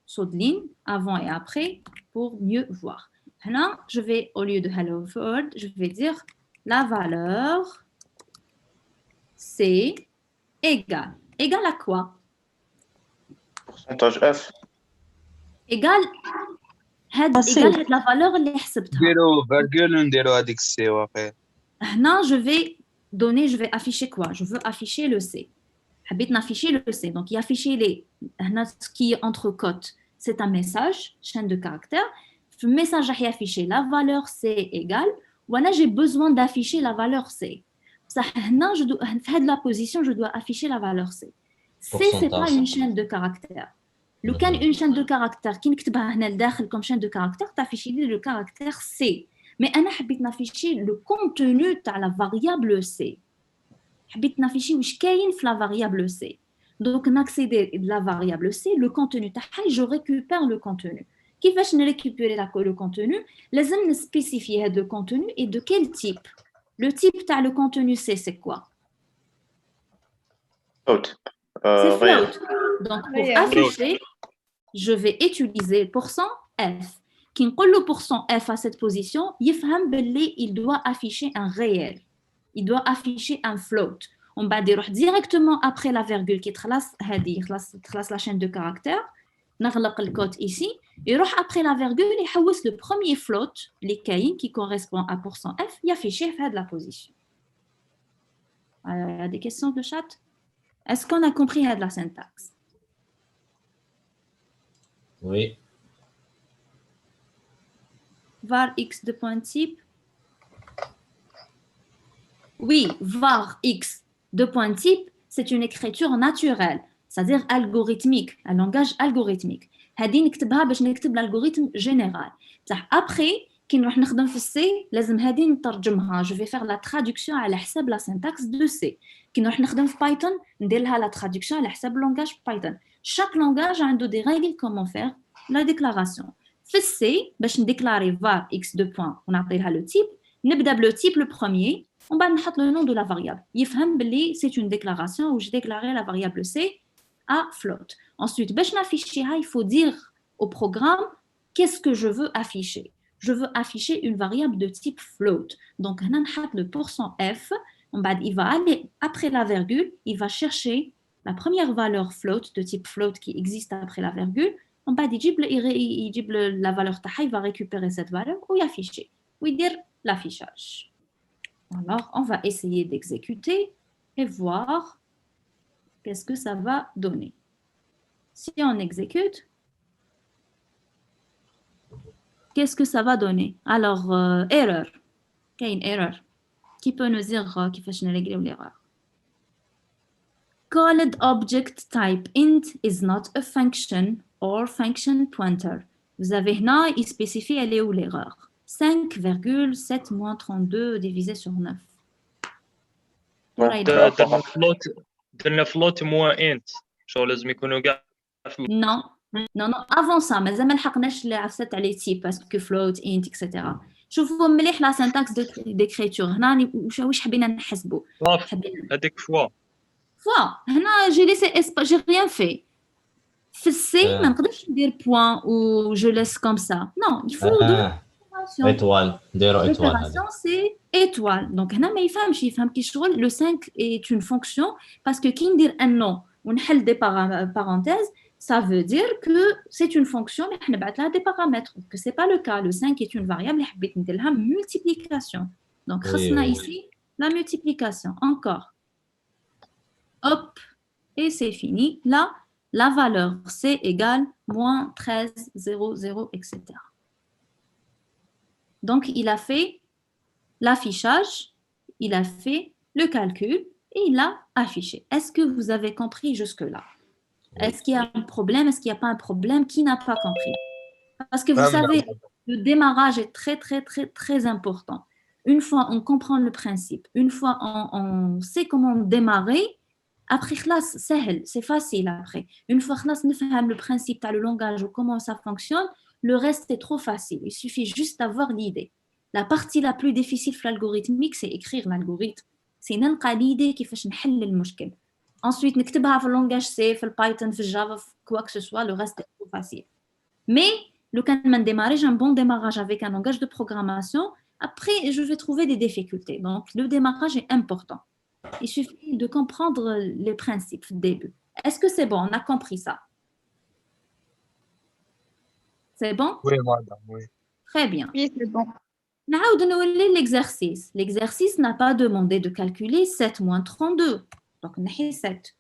sauts de ligne, avant et après, pour mieux voir. Maintenant, je vais, au lieu de hello world, je vais dire la valeur C égale. Égale à quoi? Pourcentage F. Égale la valeur اللي حسبتها. نديرو فيرجول ونديرو هذيك السي واقيلا. Maintenant, je vais afficher quoi? Je veux afficher le C. حبيت afficher le C. Donc, il y a affiché ce qui est entre cotes. C'est un message, chaîne de caractères. Le message va afficher la valeur C égale. Voilà, j'ai besoin d'afficher la valeur C. Dans la position, je dois afficher la valeur C. C, ce n'est pas une chaîne de caractères. Le cas une chaîne de caractères, qui est comme chaîne de caractères, tu affiches le caractère C. Mais je veux afficher le contenu de la variable C. Je veux afficher ce qu'il y a dans la variable C. Donc, on accède à la variable C, le contenu, je récupère le contenu. Qui va récupérer le contenu? Les hommes spécifier le contenu et de quel type? Le type de le contenu C, c'est quoi? Float. C'est Réel. float. Donc, pour afficher, je vais utiliser %F. Qui le %F à cette position, il doit afficher un réel. Il doit afficher un float. On va dire directement après la virgule qui trace la chaîne de caractères. نغلق le code ici. Et après la virgule, il حوس le premier float, les caïns qui correspond à %F, il affiche de la position. Il y a des questions de chat? Est-ce qu'on a compris de la syntaxe? Oui. var x de point type. Oui, var x de point type, c'est une écriture naturelle, c'est-à-dire algorithmique, un langage algorithmique. هذه نكتبها باش نكتب l'algorithme général. Après, كي نروح نخدم في C, لازم هذه نترجمها. Je vais faire la traduction على حساب la syntaxe de C. كي نروح نخدم في Python, ندير لها la traduction على حساب langage Python. Chaque langage a des règles comment faire la déclaration. في C, باش نديكلاري var x de point, on appellera le type. نبدا le type le premier. On va mettre le nom de la variable. يفهم بلي c'est une déclaration où j'ai déclaré la variable C à float. Ensuite, il faut dire au programme qu'est-ce que je veux afficher. Je veux afficher une variable de type float. Donc, on a le %F. Il va aller après la virgule, il va chercher la première valeur float de type float qui existe après la virgule. On va dire la valeur taha, il va récupérer cette valeur ou y afficher. Ou dire l'affichage. Alors, on va essayer d'exécuter et voir qu'est-ce que ça va donner. Si on exécute, qu'est-ce que ça va donner? Alors, erreur. Il y a une erreur. Qui peut nous dire qui fait régler l'erreur? Called object type int is not a function or function pointer. Vous avez là, il spécifie elle est où l'erreur? 5,7 moins 32 divisé sur 9. درنا float moins int. شو لازم يكونوا كاع Non, avant ça, mais jamais لحقناش لعفسات على type parce que float, int, etc. شوفوا مليح la syntaxe d'écriture. هنا واش حبينا نحسبوا. هذيك فوا. هنا j'ai laissé espace, j'ai rien fait. في C, ما نقدرش ندير point ou je laisse comme ça. Non, il faut étoile. L'opération, c'est étoile. Donc, هنا ما يفهمش كي شغل le 5 est une fonction parce que كي ندير un nom ونحل des parenthèses, ça veut dire que c'est une fonction اللي حنبعث لها des paramètres. Que c'est pas le cas. Le 5 est une variable اللي حبيت ندير لها multiplication. Donc, خصنا ici la multiplication. Encore. Hop. Et c'est fini. Là, la valeur C égale moins 13, 0, 0, etc. Donc, il a fait l'affichage, il a fait le calcul et il a affiché. Est-ce que vous avez compris jusque-là? Est-ce qu'il y a un problème? Est-ce qu'il n'y a pas un problème? Qui n'a pas compris? Parce que vous savez, le démarrage est très, très, très, très important. Une fois on comprend le principe, une fois on sait comment démarrer, après, c'est facile après. Une fois qu'on a le principe, le langage ou comment ça fonctionne, le reste est trop facile. Il suffit juste d'avoir l'idée. La partie la plus difficile de l'algorithmique, c'est écrire l'algorithme. C'est نلقى l'idée كيفاش نحل المشكل. Ensuite, نكتبها في le langage C, في le Python, في Java, quoi que ce soit, le reste est trop facile. Mais le cas de démarrage, un bon démarrage avec un langage de programmation, après, je vais trouver des difficultés. Donc, le démarrage est important. Il suffit de comprendre les principes au début. Est-ce que c'est bon? On a compris ça? C'est bon? Oui, madame, oui. Très bien. Oui, c'est bon. L'exercice. L'exercice n'a pas demandé de calculer 7 moins 32. Donc, on a 7.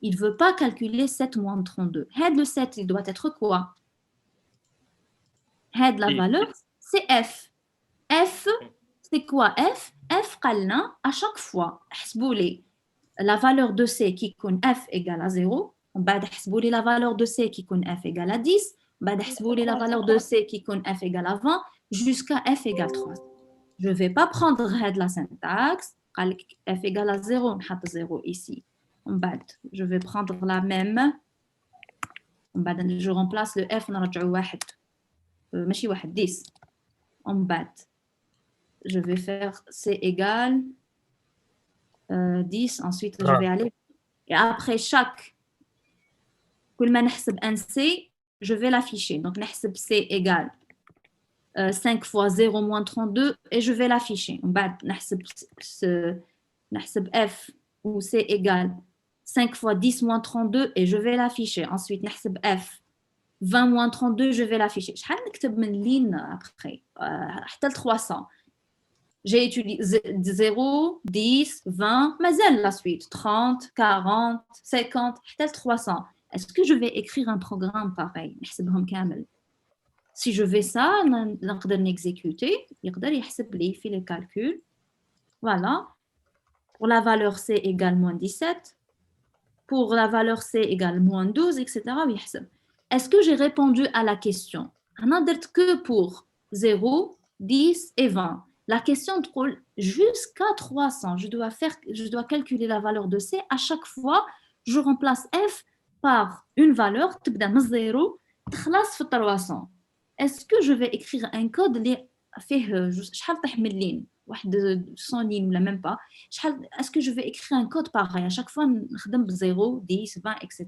Il ne veut pas calculer 7 moins 32. Le 7, il doit être quoi? La valeur, c'est F. F, c'est quoi F? F, à chaque fois, la valeur de C qui compte F égale à 0. On va la valeur de C qui compte F égale à 10. On va la valeur de C qui compte F égale à 20 jusqu'à F égale 3. Je ne vais pas prendre la syntaxe. F égale à 0, on met 0 ici. Je vais prendre la même. Je remplace le F, on a 10. On bat. Je vais faire C égale 10. Ensuite, je vais aller. Et après chaque, un C, je vais l'afficher. Donc, C égale 5 fois 0 moins 32 et je vais l'afficher. On va F ou C égale 5 fois 10 moins 32 et je vais l'afficher. Ensuite, F 20 moins 32, je vais l'afficher. Je vais l'écrire من ligne après. 300. J'ai utilisé 0, 10, 20, mais la suite. 30, 40, 50, 300. Est-ce que je vais écrire un programme pareil? Si je fais ça, je vais l'exécuter. Il fait les calculs. Voilà. Pour la valeur C égale moins 17. Pour la valeur C égale moins 12, etc. Est-ce que j'ai répondu à la question? Je n'ai dit que pour 0, 10 et 20. La question drôle jusqu'à 300. Je dois calculer la valeur de C. À chaque fois, je remplace F par une valeur, 0, 300. Est-ce que je vais écrire un code qui fait 100 lignes ou même pas? Est-ce que je vais écrire un code pareil? À chaque fois, je vais 0, 10, 20, etc.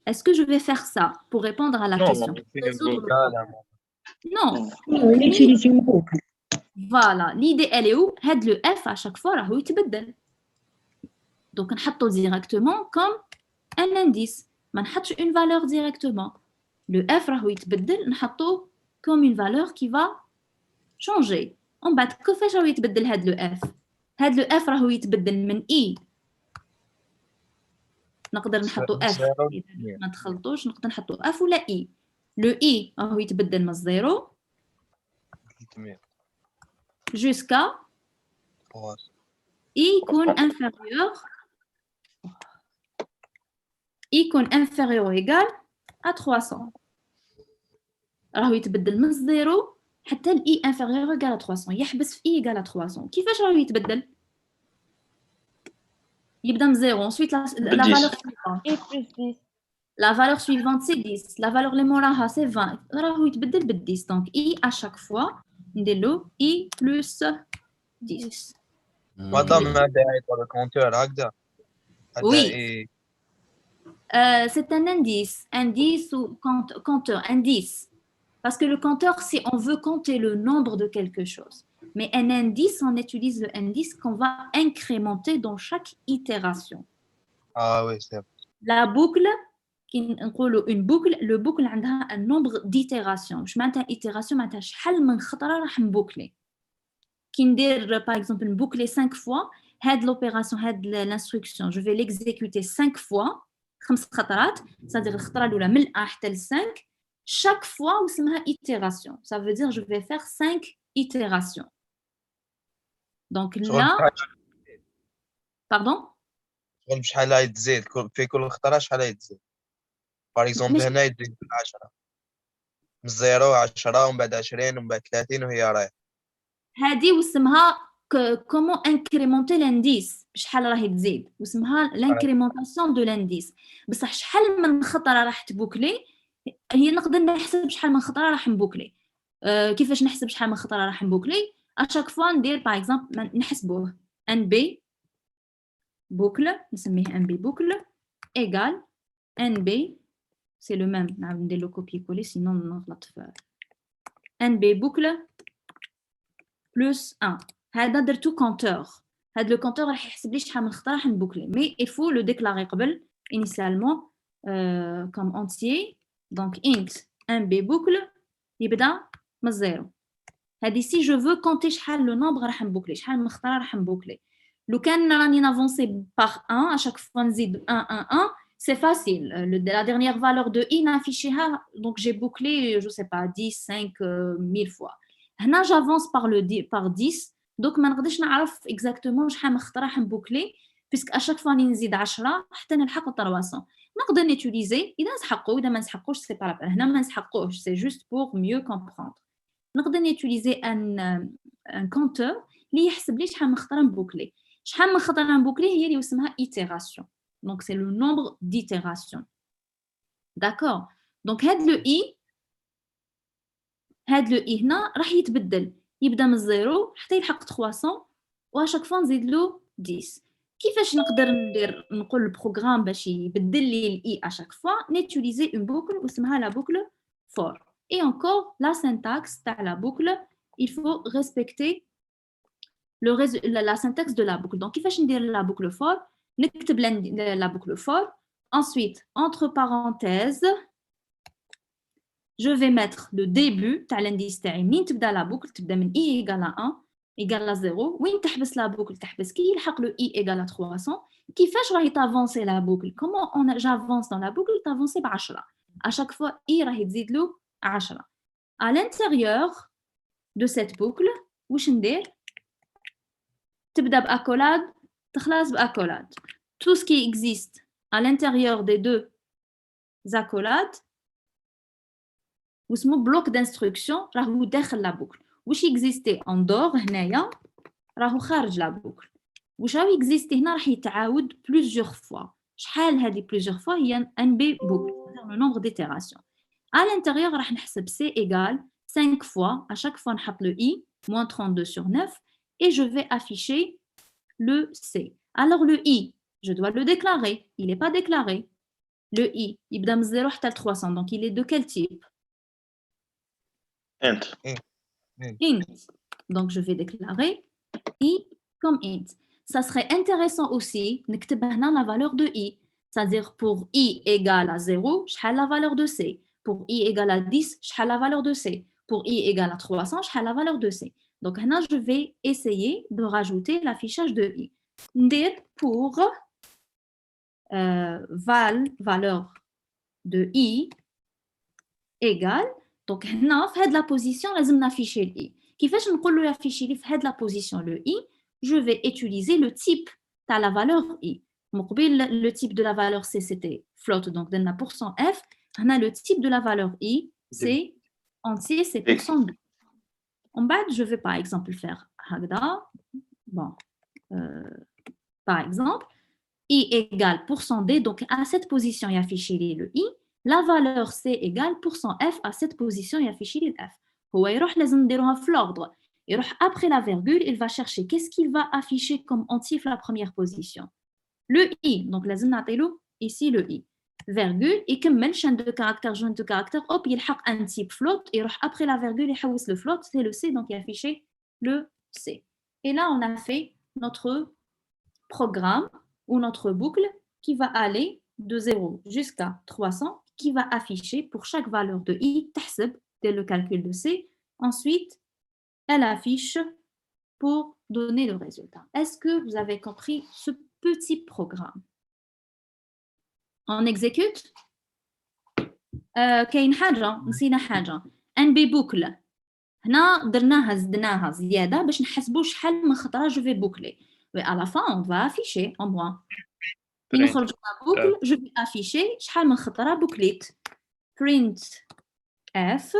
Est-ce que je vais faire ça pour répondre à la question? Non. Voilà. L'idée, elle est où? Le F, à chaque fois, il يتبدل. Donc, on le directement comme un indice. On ne une valeur directement. Le F, il يتبدل, on comme une valeur qui va changer. On va كيفاش راهو يتبدل le F. le F راهو يتبدل من I. نقدر نحطو F. ما تخلطوش نقدر نحطو F ولا I. Le I راهو يتبدل من 0 jusqu'à I يكون inférieur ou égal à 300. راهو يتبدل من 0 حتى ل I inférieur ou égal à 300. يحبس في I égal à 300. كيفاش راهو يتبدل؟ يبدا من 0. Ensuite, la valeur suivante. I plus 10. La valeur suivante, c'est 10. La valeur اللي موراها, c'est 20. راهو يتبدل بال 10. Donc, I à chaque fois, نديرلو I plus 10. Madame, ما داعي pour le compteur هكذا. Oui. C'est un indice. Indice ou compteur. Indice. Parce que le compteur, c'est on veut compter le nombre de quelque chose. Mais un indice, on utilise le indice qu'on va incrémenter dans chaque itération. Ah oui, c'est vrai. La boucle, une boucle, le boucle a un nombre d'itérations. Je m'entends itération, je m'entends شحال من خطرة راح نبوكلي. Qui ندير par exemple une boucle 5 fois, هاد l'opération, هاد l'instruction, je vais l'exécuter 5 fois, 5 خطرات, c'est-à-dire الخطرة الأولى من 1 حتى ل 5, chaque fois واسمها itération. Ça veut dire je vais faire 5 itérations. Donc là, pardon? شغل بشحال يتزيد في كل خطرة شحال يتزيد. باغ اكزومبل هنا يتزيد 10 من 0 10 ومن بعد 20 ومن بعد 30 وهي رايحة. هذه واسمها comment incrémenter l'indice بشحال راهي تزيد واسمها l'incrémentation de l'indice. بصح شحال من خطره راح تبوكلي هي نقدر نحسب شحال من خطره راح نبوكلي. كيفاش نحسب شحال من خطره راح نبوكلي؟ اشاك فوا ندير باغ اكزومبل نحسبوه ان بي بوكل نسميه ان بي بوكل ايغال ان بي سي لو ميم نعاود ندير لو كوبي كولي سينو نغلط في ان بي بوكل بلس 1. هذا درتو كونتور. هذا لو كونتور راح يحسب لي شحال من خطره راح نبوكلي مي il faut le déclarer قبل initialement comme entier. donc int un b boucle يبدا من الزيرو. هذه si je veux compter شحال لو نومبر راح نبوكلي شحال من خطره راح نبوكلي. لو كان راني نافونسي par 1 à chaque fois نزيد 1 1 1 c'est facile. La dernière valeur de i n'afficheha donc j'ai bouclé je sais pas 10 5 1000 fois. هنا j'avance par 10 donc ما نقدرش نعرف exactement شحال من خطره راح نبوكلي puisque à chaque fois نزيد 10 حتى نلحق 300. نقدر نيتيليزي اذا نسحقوا اذا ما نسحقوش سي با هنا ما نسحقوش سي juste pour mieux comprendre. نقدر نيتيليزي ان كونتور اللي يحسب لي شحال من خطره نبوكلي. شحال من خطره نبوكلي هي اللي اسمها itération. donc c'est le nombre d'itérations. d'accord. donc هاد لو i هاد لو اي هنا راح يتبدل يبدا من الزيرو حتى يلحق 300 واشاك فوا نزيد له 10. كيفاش نقدر نقول البروغرام باش يبدل لي الاي اشاك فوا؟ نيتيليزي اون بوكل واسمها لا بوكل فور. اي انكور لا سينتاكس تاع لا بوكل il faut respecter la syntaxe de la boucle. donc كيفاش ندير لا بوكل فور؟ نكتب لا بوكل فور ensuite entre parenthèses je vais mettre le début تاع l'indice تاعي منين تبدا لا بوكل تبدا من i égale à 1 égale à 0 وين تحبس لا بوكل تحبس كي يلحق le i égale à 300 كيفاش راهي تافونسي لا بوكل comment on j'avance dans la boucle تافونسي ب 10 à chaque fois i راهي تزيد له 10 à l'intérieur de cette boucle واش ندير تبدا باكولاد تخلص باكولاد tout ce qui existe à l'intérieur des deux accolades واسمو بلوك d'instruction راهو داخل لا بوكل. واش يكزيستي ان دور هنايا راهو خارج لا بوكل. واش راهو يكزيستي هنا راح يتعاود بلوزيغ فوا. شحال هذه بلوزيغ فوا هي ان بي بوكل لو نومبر ديتيراسيون. à l'intérieur راح نحسب c égale 5 fois à chaque fois نحط le i moins 32 sur 9 et je vais afficher le c. alors le i je dois le déclarer, il n'est pas déclaré. le i يبدا من 0 حتى 300 donc il est de quel type? int. int. Donc, je vais déclarer i comme int. Ça serait intéressant aussi نكتب هنا la valeur de i. C'est-à-dire pour i égale à 0, شحال la valeur de c. Pour i égale à 10, شحال la valeur de c. Pour i égale à 300, شحال la valeur de c. Donc, هنا je vais essayer de rajouter l'affichage de i. ندير pour valeur de i égale donc هنا في هاد لا بوزيسيون لازم نافيشي الاي. كيفاش نقول له يافيشي لي في هاد لا بوزيسيون لو اي؟ je vais utiliser le type تاع la valeur i. من قبل le type de la valeur c c'était float donc درنا %f. هنا le type de la valeur i c'est entier c'est %d. en bas je vais par exemple faire هكذا. bon par exemple i égale %d donc à cette position il affiché le i. La valeur c égale %f à cette position il affiche le f. هو يروح لازم نديروها في l'ordre. يروح après la virgule il va chercher qu'est-ce qu'il va afficher comme entier في la première position. le i donc لازم نعطيلو ici le i. virgule, يكمل chaîne de caractères, jointe de caractères, hop, يلحق un type float, et après la virgule, يحوس le float, c'est le C, donc il affiché le C. Et là, on a fait notre programme ou notre boucle qui va aller de 0 jusqu'à 300, qui va afficher pour chaque valeur de I, تحسب, dès le calcul de C. Ensuite, elle affiche pour donner le résultat. Est-ce que vous avez compris ce petit programme? On exécute. كاين حاجة نسينا حاجة NB boucle هنا درناها زدناها زيادة باش نحسبوا شحال من خطرة je vais boucler. Mais à la fin, on va afficher en moins. كي نخرج من la boucle, je vais afficher شحال من خطرة بوكليت. Print F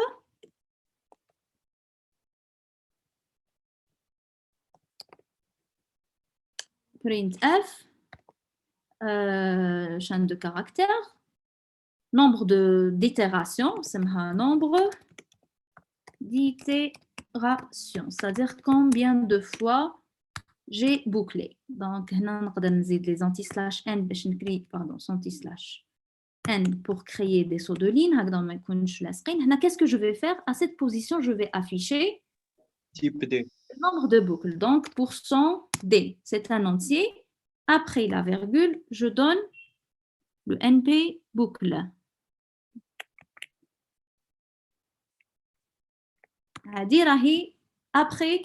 chaîne de caractères, nombre d'itérations, c'est un nombre d'itérations, c'est-à-dire combien de fois j'ai bouclé. Donc, on peut نزيد les anti-slash n باش نكري anti-slash n pour créer des sauts de ligne. هكذا ما يكونش لاصقين. هنا qu'est-ce que je vais faire? À cette position, je vais afficher type D. le nombre de boucles. Donc, pour %d, c'est un entier. Après la virgule, je donne le NP boucle. Après,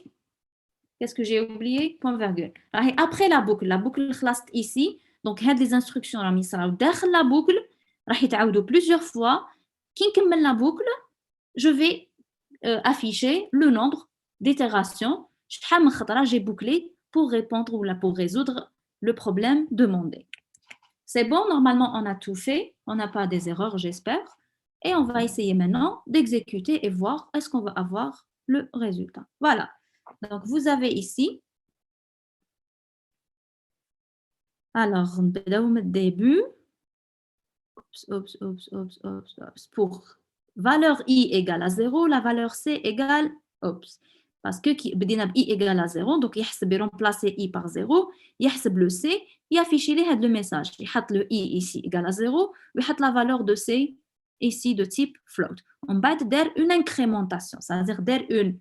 qu'est-ce que j'ai oublié? Point virgule. Après la boucle خلصت ici. Donc, هاد les instructions راهم يصراو داخل la boucle راح يتعاودوا plusieurs fois. كي نكمل la boucle, je vais afficher le nombre d'itérations. شحال من خطرة j'ai bouclé pour répondre ou pour résoudre le problème demandé. C'est bon, normalement on a tout fait, on n'a pas des erreurs, j'espère. Et on va essayer maintenant d'exécuter et voir est-ce qu'on va avoir le résultat. Voilà. Donc vous avez ici. Alors, début. Pour valeur I égale à 0, la valeur C égale, parce que I égale à 0, donc il remplacer I par 0, il le C, il affiche le message. Il met le I ici égale à 0, il met la valeur de C ici de type float. On va faire une incrémentation, c'est-à-dire une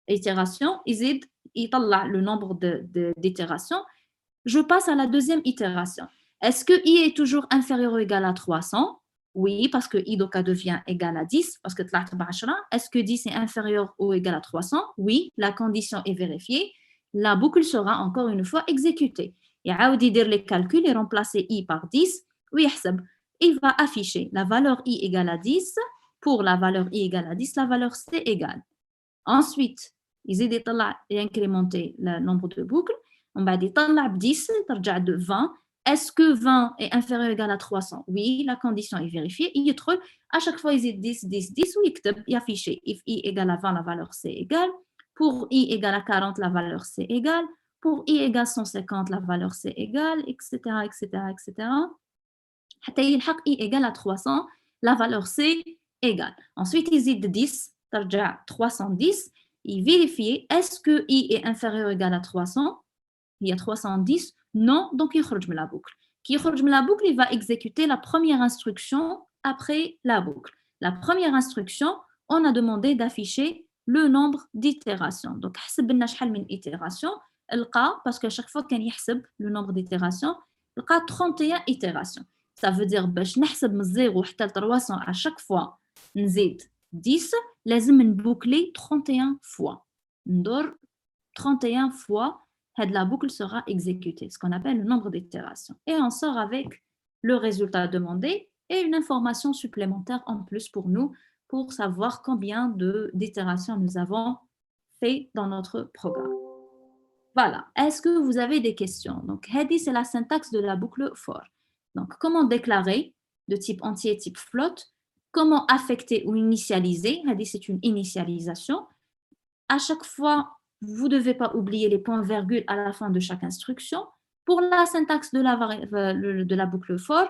itération, il طلع le nombre d'itérations. Je passe à la deuxième itération. Est-ce que I est toujours inférieur ou égal à 300? Oui, parce que I donc devient égal à 10, parce que est-ce que 10 est inférieur ou égal à 300? Oui, la condition est vérifiée. La boucle sera encore une fois exécutée. Il dire les calculs et remplacer I par 10. Oui, il va afficher la valeur I égale à 10. Pour la valeur I égale à 10, la valeur C égale. Ensuite, il et incrémenter le nombre de boucles. On va dire 10, de 20. Est-ce que 20 est inférieur ou égal à 300? Oui, la condition est vérifiée. Il trouve à chaque fois, il dit 10, 10, 10, oui, il affiche if I égale à 20, la valeur C égale. Pour I égale à 40, la valeur C égale. Pour I égale à 150, la valeur C égale, etc., etc., etc. I égale à 300, la valeur C égale. Ensuite, il dit 10, 310. Il vérifie, est-ce que I est inférieur ou égal à 300? Il y a 310. Non, donc il sort de la boucle. Qui sort de la boucle, il va exécuter la première instruction après la boucle. La première instruction, on a demandé d'afficher le nombre d'itérations. Donc, حسبنا شحال من itération, parce qu'à chaque fois qu'on يحسب le nombre d'itérations, il y a 31 itérations. Ça veut dire باش نحسب من 0 حتى 300 à chaque fois نزيد 10, لازم نبوكلي 31 fois. ندور 31 fois. La boucle sera exécutée, ce qu'on appelle le nombre d'itérations. Et on sort avec le résultat demandé et une information supplémentaire en plus pour nous, pour savoir combien d'itérations nous avons fait dans notre programme. Voilà. Est-ce que vous avez des questions? Donc, Hedi, c'est la syntaxe de la boucle for. Donc, comment déclarer de type entier, type float? Comment affecter ou initialiser? Hedi, c'est une initialisation. À chaque fois, vous ne devez pas oublier les points-virgules à la fin de chaque instruction. Pour la syntaxe de la boucle for,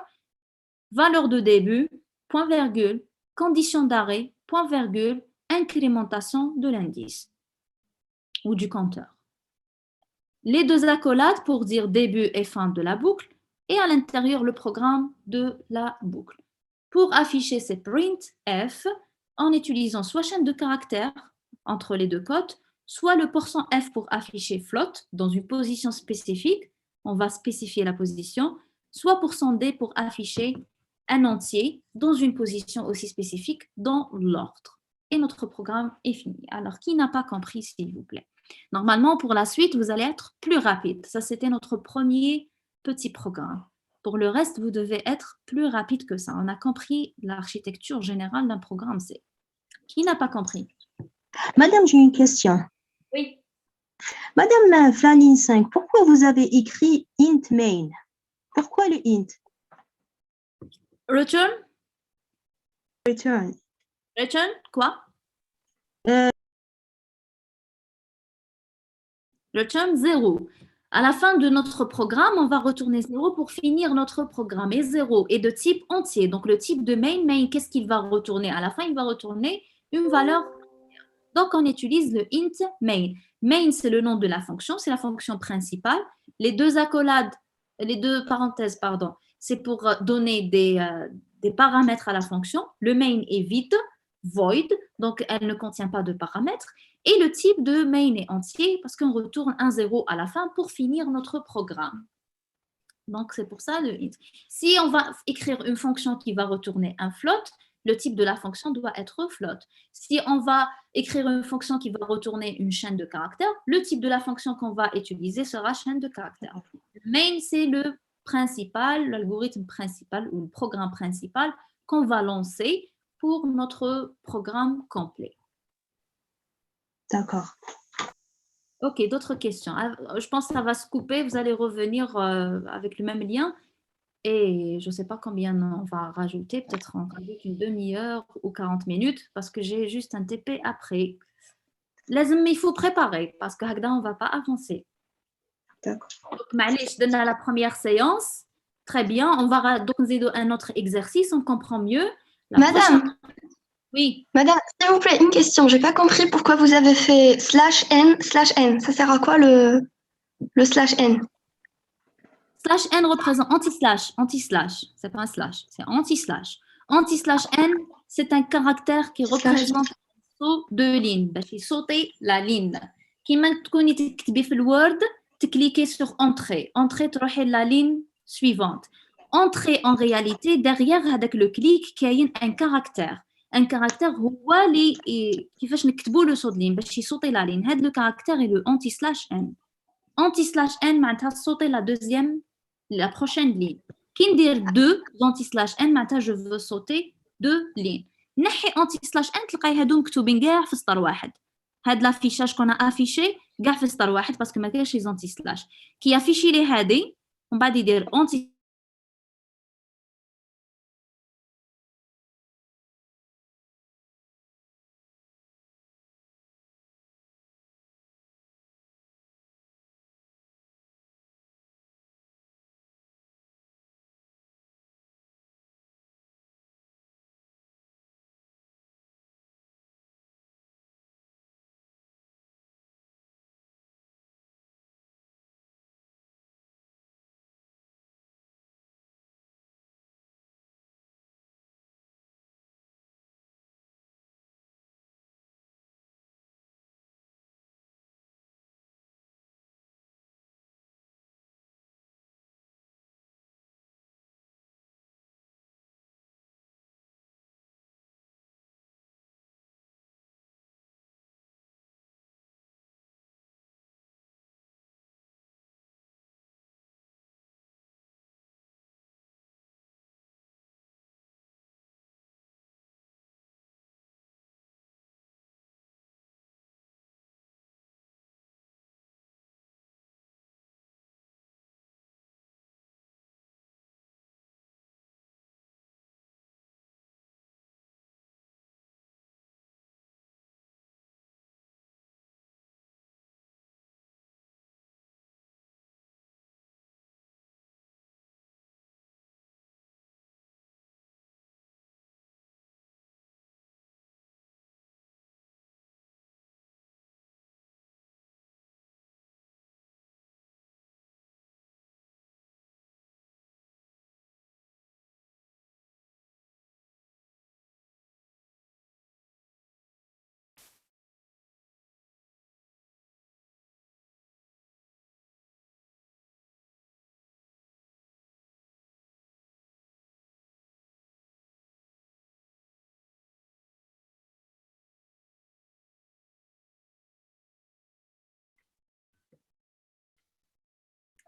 valeur de début, point-virgule, condition d'arrêt, point-virgule, incrémentation de l'indice ou du compteur. Les deux accolades pour dire début et fin de la boucle, et à l'intérieur le programme de la boucle. Pour afficher ces printf, en utilisant soit chaîne de caractères entre les deux cotes, soit le %f pour afficher float dans une position spécifique, on va spécifier la position, soit %d pour afficher un entier dans une position aussi spécifique dans l'ordre. Et notre programme est fini. Alors, qui n'a pas compris, s'il vous plaît? Normalement, pour la suite, vous allez être plus rapide. Ça, c'était notre premier petit programme. Pour le reste, vous devez être plus rapide que ça. On a compris l'architecture générale d'un programme C. Qui n'a pas compris? Madame, j'ai une question. Oui. Madame Flanine 5, pourquoi vous avez écrit int main? Pourquoi le int? Return? Return. Return? Quoi? Return 0. À la fin de notre programme, on va retourner 0 pour finir notre programme. Et 0 est de type entier. Donc, le type de main, qu'est-ce qu'il va retourner? À la fin, il va retourner une valeur. Donc, on utilise le int main. Main, c'est le nom de la fonction, c'est la fonction principale. Les deux accolades, les deux parenthèses, pardon, c'est pour donner des paramètres à la fonction. Le main est vide, void, donc elle ne contient pas de paramètres. Et le type de main est entier parce qu'on retourne un 0 à la fin pour finir notre programme. Donc, c'est pour ça le int. Si on va écrire une fonction qui va retourner un float, le type de la fonction doit être float. Si on va écrire une fonction qui va retourner une chaîne de caractères, le type de la fonction qu'on va utiliser sera chaîne de caractères. Main, c'est le principal, l'algorithme principal ou le programme principal qu'on va lancer pour notre programme complet. D'accord. Ok, d'autres questions? Je pense que ça va se couper, vous allez revenir avec le même lien. Et je ne sais pas combien on va rajouter, peut-être on rajoute une demi-heure ou 40 minutes parce que j'ai juste un TP après. لازم il faut préparer parce que هكذا on ne va pas avancer. D'accord. Donc, معليش, donne à la première séance. Très bien, on va donc نزيدو un autre exercice, on comprend mieux. Madame, Oui, Madame, s'il vous plaît, une question. J'ai pas compris pourquoi vous avez fait /n/n. Ça sert à quoi le /n? slash n représente anti-slash, c'est pas un slash, c'est anti-slash. Anti-slash n, c'est un caractère qui représente un saut de ligne. باش يصوتي la ligne. كيما تكوني تكتبي في الوورد تكليكي sur entrée. Entrée تروحي la ligne suivante. Entrée en réalité derrière هذاك le clic كاين un caractère. Un caractère هو اللي كيفاش نكتبوا لو صوت لين باش يصوتي la ligne. هذا le caractère est le anti-slash n. Anti-slash n معناتها صوتي la prochaine ligne. Qui dire 2 anti-slash n معناتها je veux sauter 2 lignes. نحي anti-slash n تلقاي هادو مكتوبين كاع في سطر واحد. هاد لافيشاج كنا افيشي كاع في سطر واحد باسكو ما كاينش لي anti-slash. كي افيشي لي هادي ومن بعد يدير anti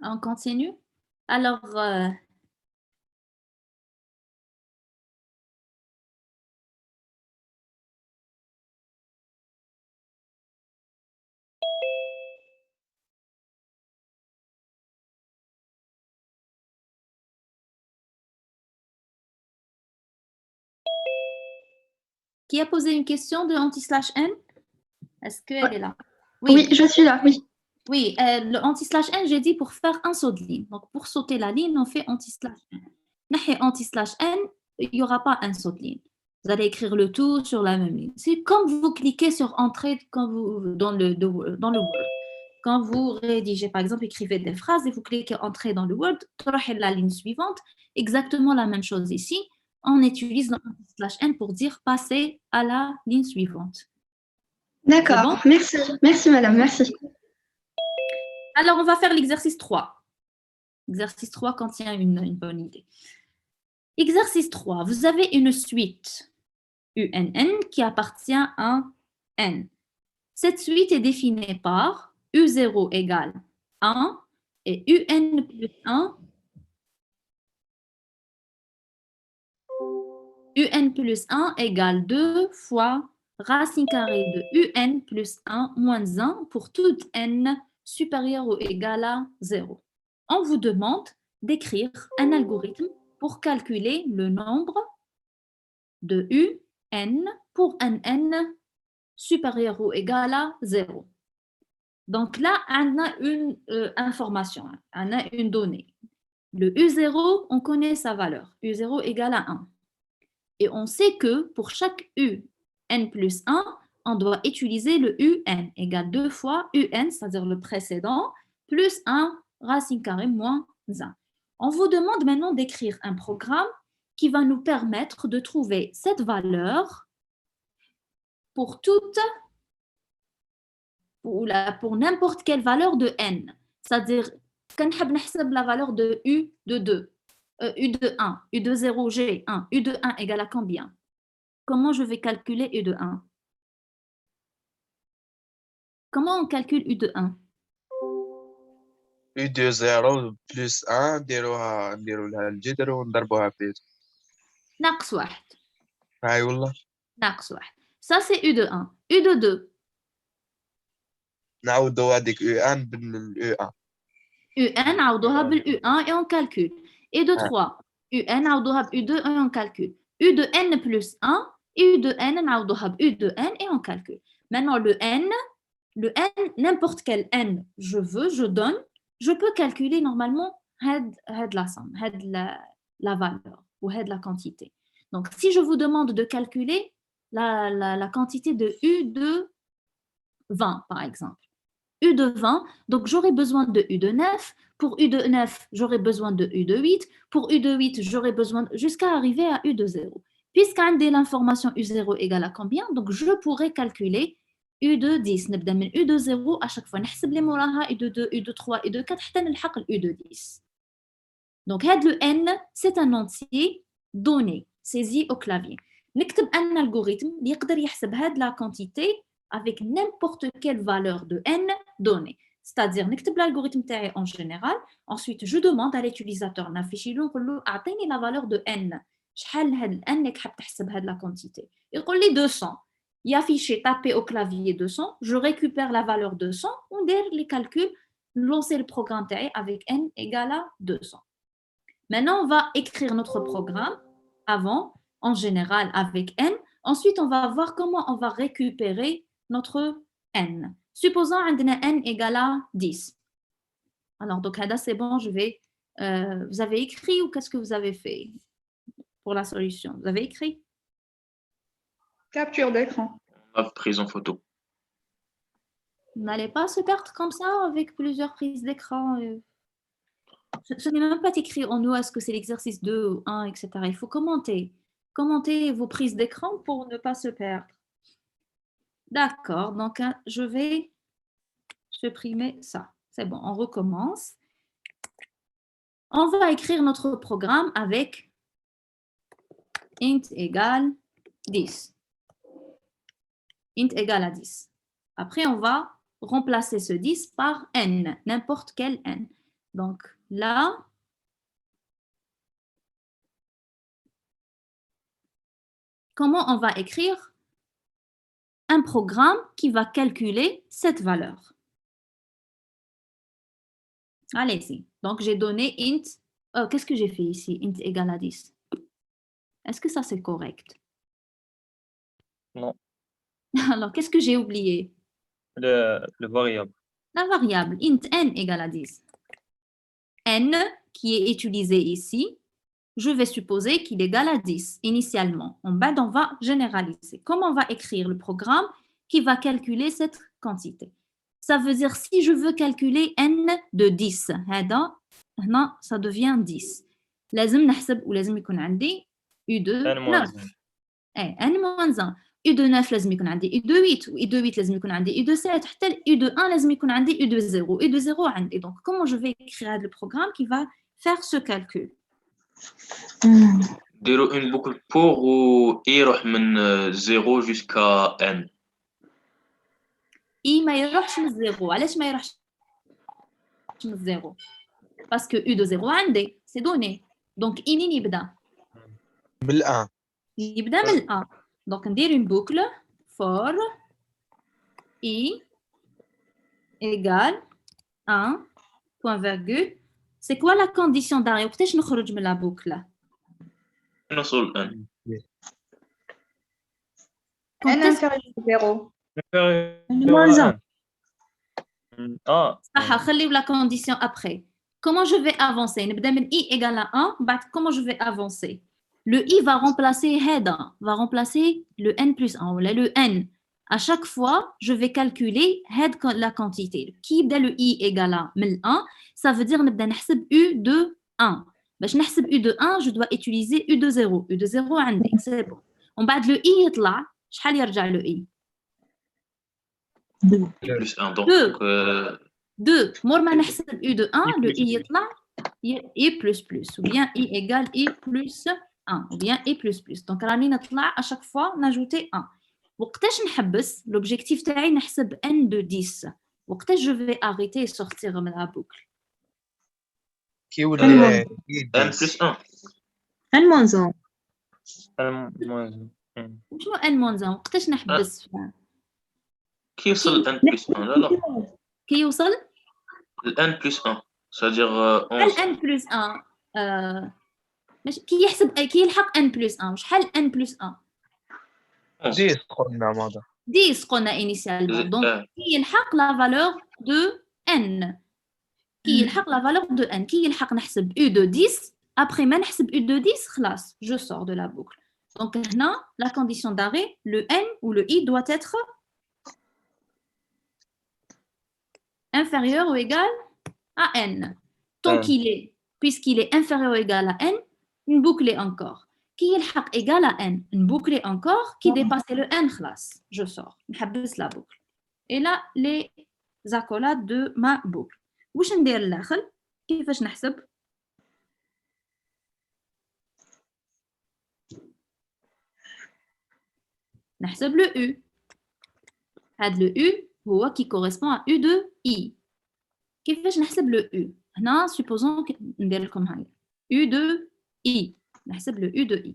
On continue. Alors, qui a posé une question de anti/n? Est-ce qu'elle est là? Oui, je suis là, oui. Oui, le anti/n, j'ai dit pour faire un saut de ligne. Donc, pour sauter la ligne, on fait anti/n. Anti/n, il n'y aura pas un saut de ligne. Vous allez écrire le tout sur la même ligne. C'est comme vous cliquez sur Entrée quand dans le Word. Quand vous rédigez, par exemple, écrivez des phrases et vous cliquez Entrée dans le Word, la ligne suivante, exactement la même chose ici. On utilise l'anti/n pour dire passer à la ligne suivante. D'accord, bon merci. Merci, madame, merci. Alors, on va faire l'exercice 3. Exercice 3 contient une bonne idée. Exercice 3, vous avez une suite UNN qui appartient à N. Cette suite est définie par U0 égale 1 et UN plus 1. UN plus 1 égale 2 fois racine carrée de UN plus 1 moins 1 pour toute N supérieure ou égale à 0. On vous demande d'écrire un algorithme pour calculer le nombre de UN pour un N supérieur ou égal à 0. Donc là, on a une information, on a une donnée. Le U0, on connaît sa valeur. U0 égale à 1. Et on sait que pour chaque UN plus 1, on doit utiliser le UN égale 2 fois UN, c'est-à-dire le précédent, plus 1 racine carrée moins 1. On vous demande maintenant d'écrire un programme qui va nous permettre de trouver cette valeur pour toute, pour n'importe quelle valeur de n. C'est-à-dire, quand on veut la valeur de u de 2, u de 1, u de 0, g, 1, u de 1 égale à combien? Comment je vais calculer u de 1? Comment on calcule u de 1? U de 0 plus 1 نديروها لها الجذر ونضربوها في ناقص 1. هاي والله ناقص 1. Ça c'est u de 1. u de 2. نعوضوا هذيك U1 بال U1. UN نعوضوها بال U1 et on calcule. Et de 3. UN نعوضوها ب U2 et on calcule. U de N plus 1 et U de N نعوضوها ب U de N et on calcule. Maintenant le N, n'importe quel N je veux, je donne, je peux calculer normalement la somme, la valeur ou la quantité. Donc si je vous demande de calculer la quantité de U de 20 par exemple. U de 20, donc j'aurai besoin de U de 9. Pour U de 9, j'aurai besoin de U de 8. Pour U de 8, j'aurai besoin jusqu'à arriver à U de 0. Puisqu'on a l'information U0 égale à combien, donc je pourrais calculer U de 10. نبدأ من U de 0 à chaque fois. نحسب لي موراها U de 2, U de 3, U de 4 حتى نلحق U de 10. Donc le N, c'est un entier donné, saisi au clavier. نكتب un algorithme اللي يقدر يحسب هاد la quantité avec n'importe quelle valeur de n donnée. C'est-à-dire, نكتب l'algorithme تاعي en général, ensuite je demande à l'utilisateur نافيشي له نقول له اعطيني la valeur de n. شحال هاد n اللي حاب تحسب هاد la quantité. يقول لي 200. يافيشي taper au clavier 200, je récupère la valeur 200, on dér les calculs, lancer le programme تاعي avec n égale à 200. Maintenant, on va écrire notre programme avant, en général avec n. Ensuite, on va voir comment on va récupérer notre n. Supposons qu'on a n égale à 10. Alors, donc, là, c'est bon, vous avez écrit ou qu'est-ce que vous avez fait pour la solution? Vous avez écrit? Capture d'écran. On a prise en photo. Vous n'allez pas se perdre comme ça avec plusieurs prises d'écran. Ce n'est même pas écrit en nous, est-ce que c'est l'exercice 2 ou 1, etc. Il faut commenter. Commentez vos prises d'écran pour ne pas se perdre. D'accord, donc je vais supprimer ça. C'est bon, on recommence. On va écrire notre programme avec int égale 10. Int égale à 10. Après, on va remplacer ce 10 par n, n'importe quel n. Donc là, comment on va écrire un programme qui va calculer cette valeur? Allez-y. Donc, j'ai donné int. Oh, qu'est-ce que j'ai fait ici? Int égale à 10. Est-ce que ça, c'est correct? Non, Alors, qu'est-ce que j'ai oublié? le variable. La variable int n égale à 10. N, qui est utilisé ici, je vais supposer qu'il est égal à 10 initialement. En bas, on va généraliser. Comment on va écrire le programme qui va calculer cette quantité? Ça veut dire si je veux calculer n de 10, هنا ça devient 10. لازم نحسب ولازم يكون عندي u de n 9. n moins 1. u de 9 لازم يكون عندي u de 8 و u de 8 لازم يكون عندي u de 7 حتى u de 1 لازم يكون عندي u de 0. u de 0 عندي. Donc comment je vais écrire le programme qui va faire ce calcul? ديروا une boucle pour و i يروح من 0 jusqu'à n. i ما يروحش من 0. علاش ما يروحش من 0؟ parce que u de 0 عندي c'est donné. donc i منين يبدا؟ بالآن يبدا من 1. donc ندير une boucle for i égale 1 point virgule. c'est quoi la condition d'arrêt؟ وقتاش نخرج من la boucle؟ نوصل n. n inférieur à 0. moins 1. Ah, صح خليو la condition après. Comment je vais avancer? نبدا من i égale à 1. بعد comment je vais avancer? Le i va remplacer هذا, va remplacer le n plus 1 ou le n. À chaque fois, je vais calculer la quantité. Qui يبدا le i égale à 1, ça veut dire نبدا نحسب u de 1. باش نحسب u de 1, je dois utiliser u de 0. u de 0 عندي, c'est bon. ومن بعد le i يطلع, شحال يرجع le i? Plus 1. Donc, 2. مور ما نحسب u de 1, le i يطلع i plus plus, ou bien i égale i plus 1, ou bien i plus plus. Donc راني نطلع à chaque fois نajouter 1. وقتاش نحبس؟ l'objectif تاعي نحسب n de 10. وقتاش je vais arrêter et sortir من la boucle؟ كي يولي n plus 1. n moins 1. شنو n moins 1؟ وقتاش نحبس؟ كي يوصل n plus 1 لا كي يوصل n plus 1 c'est-à-dire 11. n plus 1 ماشي كي يحسب كي يلحق n plus 1 شحال n plus 1 10 قلنا ماذا 10 قلنا initialement donc كي يلحق la valeur de n كي يلحق la valeur de n كي يلحق نحسب u de 10 après ما نحسب u de 10 خلاص je sors de la boucle donc هنا la condition d'arrêt le n ou le i doit être inférieur ou égal à n. Tant qu'il est, puisqu'il est inférieur ou égal à n, une boucle encore. Qui est égal à n, une boucle encore. Qui dépasse le n, خلاص, je sors. نحبس la boucle. Et là, les accolades de ma boucle. واش ندير لداخل؟ كيفاش نحسب؟ نحسب le u. هاد le u هو qui correspond à u de i. كيفاش نحسب le u؟ هنا supposons ندير لكم هاي u de i. نحسب le u de i.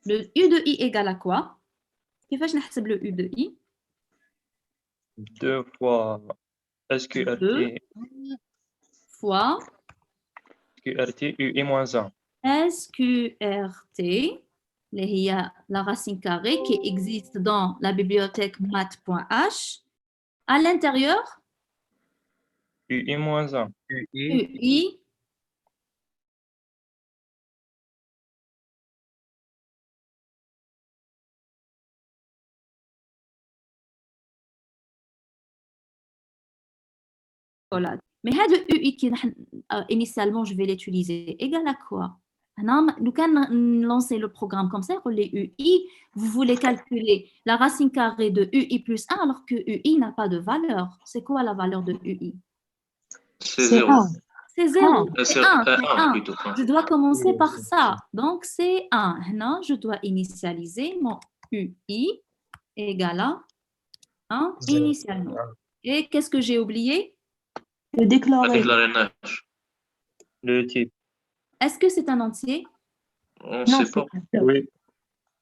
Le u de i égale à quoi؟ كيفاش نحسب le u de i؟ 2 fois SQRT fois SQRT UI moins 1. SQRT اللي هي la racine carrée qui existe dans la bibliothèque math.h à l'intérieur UI moins 1. UI voilà. Mais هذا UI qui initialement je vais l'utiliser égal à quoi? Nous quand lancer le programme comme ça, les UI, vous voulez calculer la racine carrée de UI plus 1 alors que UI n'a pas de valeur. C'est quoi la valeur de UI? C'est 0. C'est 0. C'est 1. Plutôt. Je dois commencer par ça. Donc, c'est 1. Maintenant, je dois initialiser mon UI égale à 1 initialement. Et qu'est-ce que j'ai oublié? Le déclarer. Le type. Est-ce que c'est un entier? On Non, sait pas. c'est un float. Oui.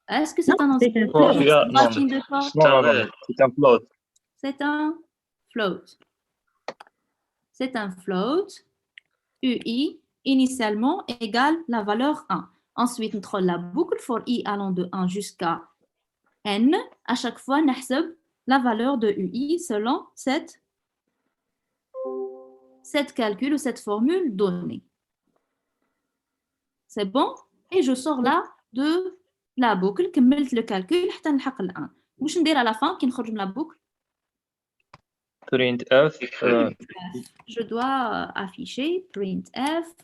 Est-ce que c'est Non, un entier? c'est un Non, float. regarde, non, Racine de quoi? C'est un non, réel. c'est un float. C'est un float. C'est un float. UI initialement égale la valeur 1. Ensuite, nous trouvons la boucle for i allant de 1 jusqu'à n. À chaque fois, nous la valeur de UI selon cette calcul ou cette formule donnée. C'est bon? Et je sors là de la boucle, كملت le calcul حتى نلحق ال 1. واش ندير à la fin كي نخرج من la boucle? printf. Je dois afficher printf.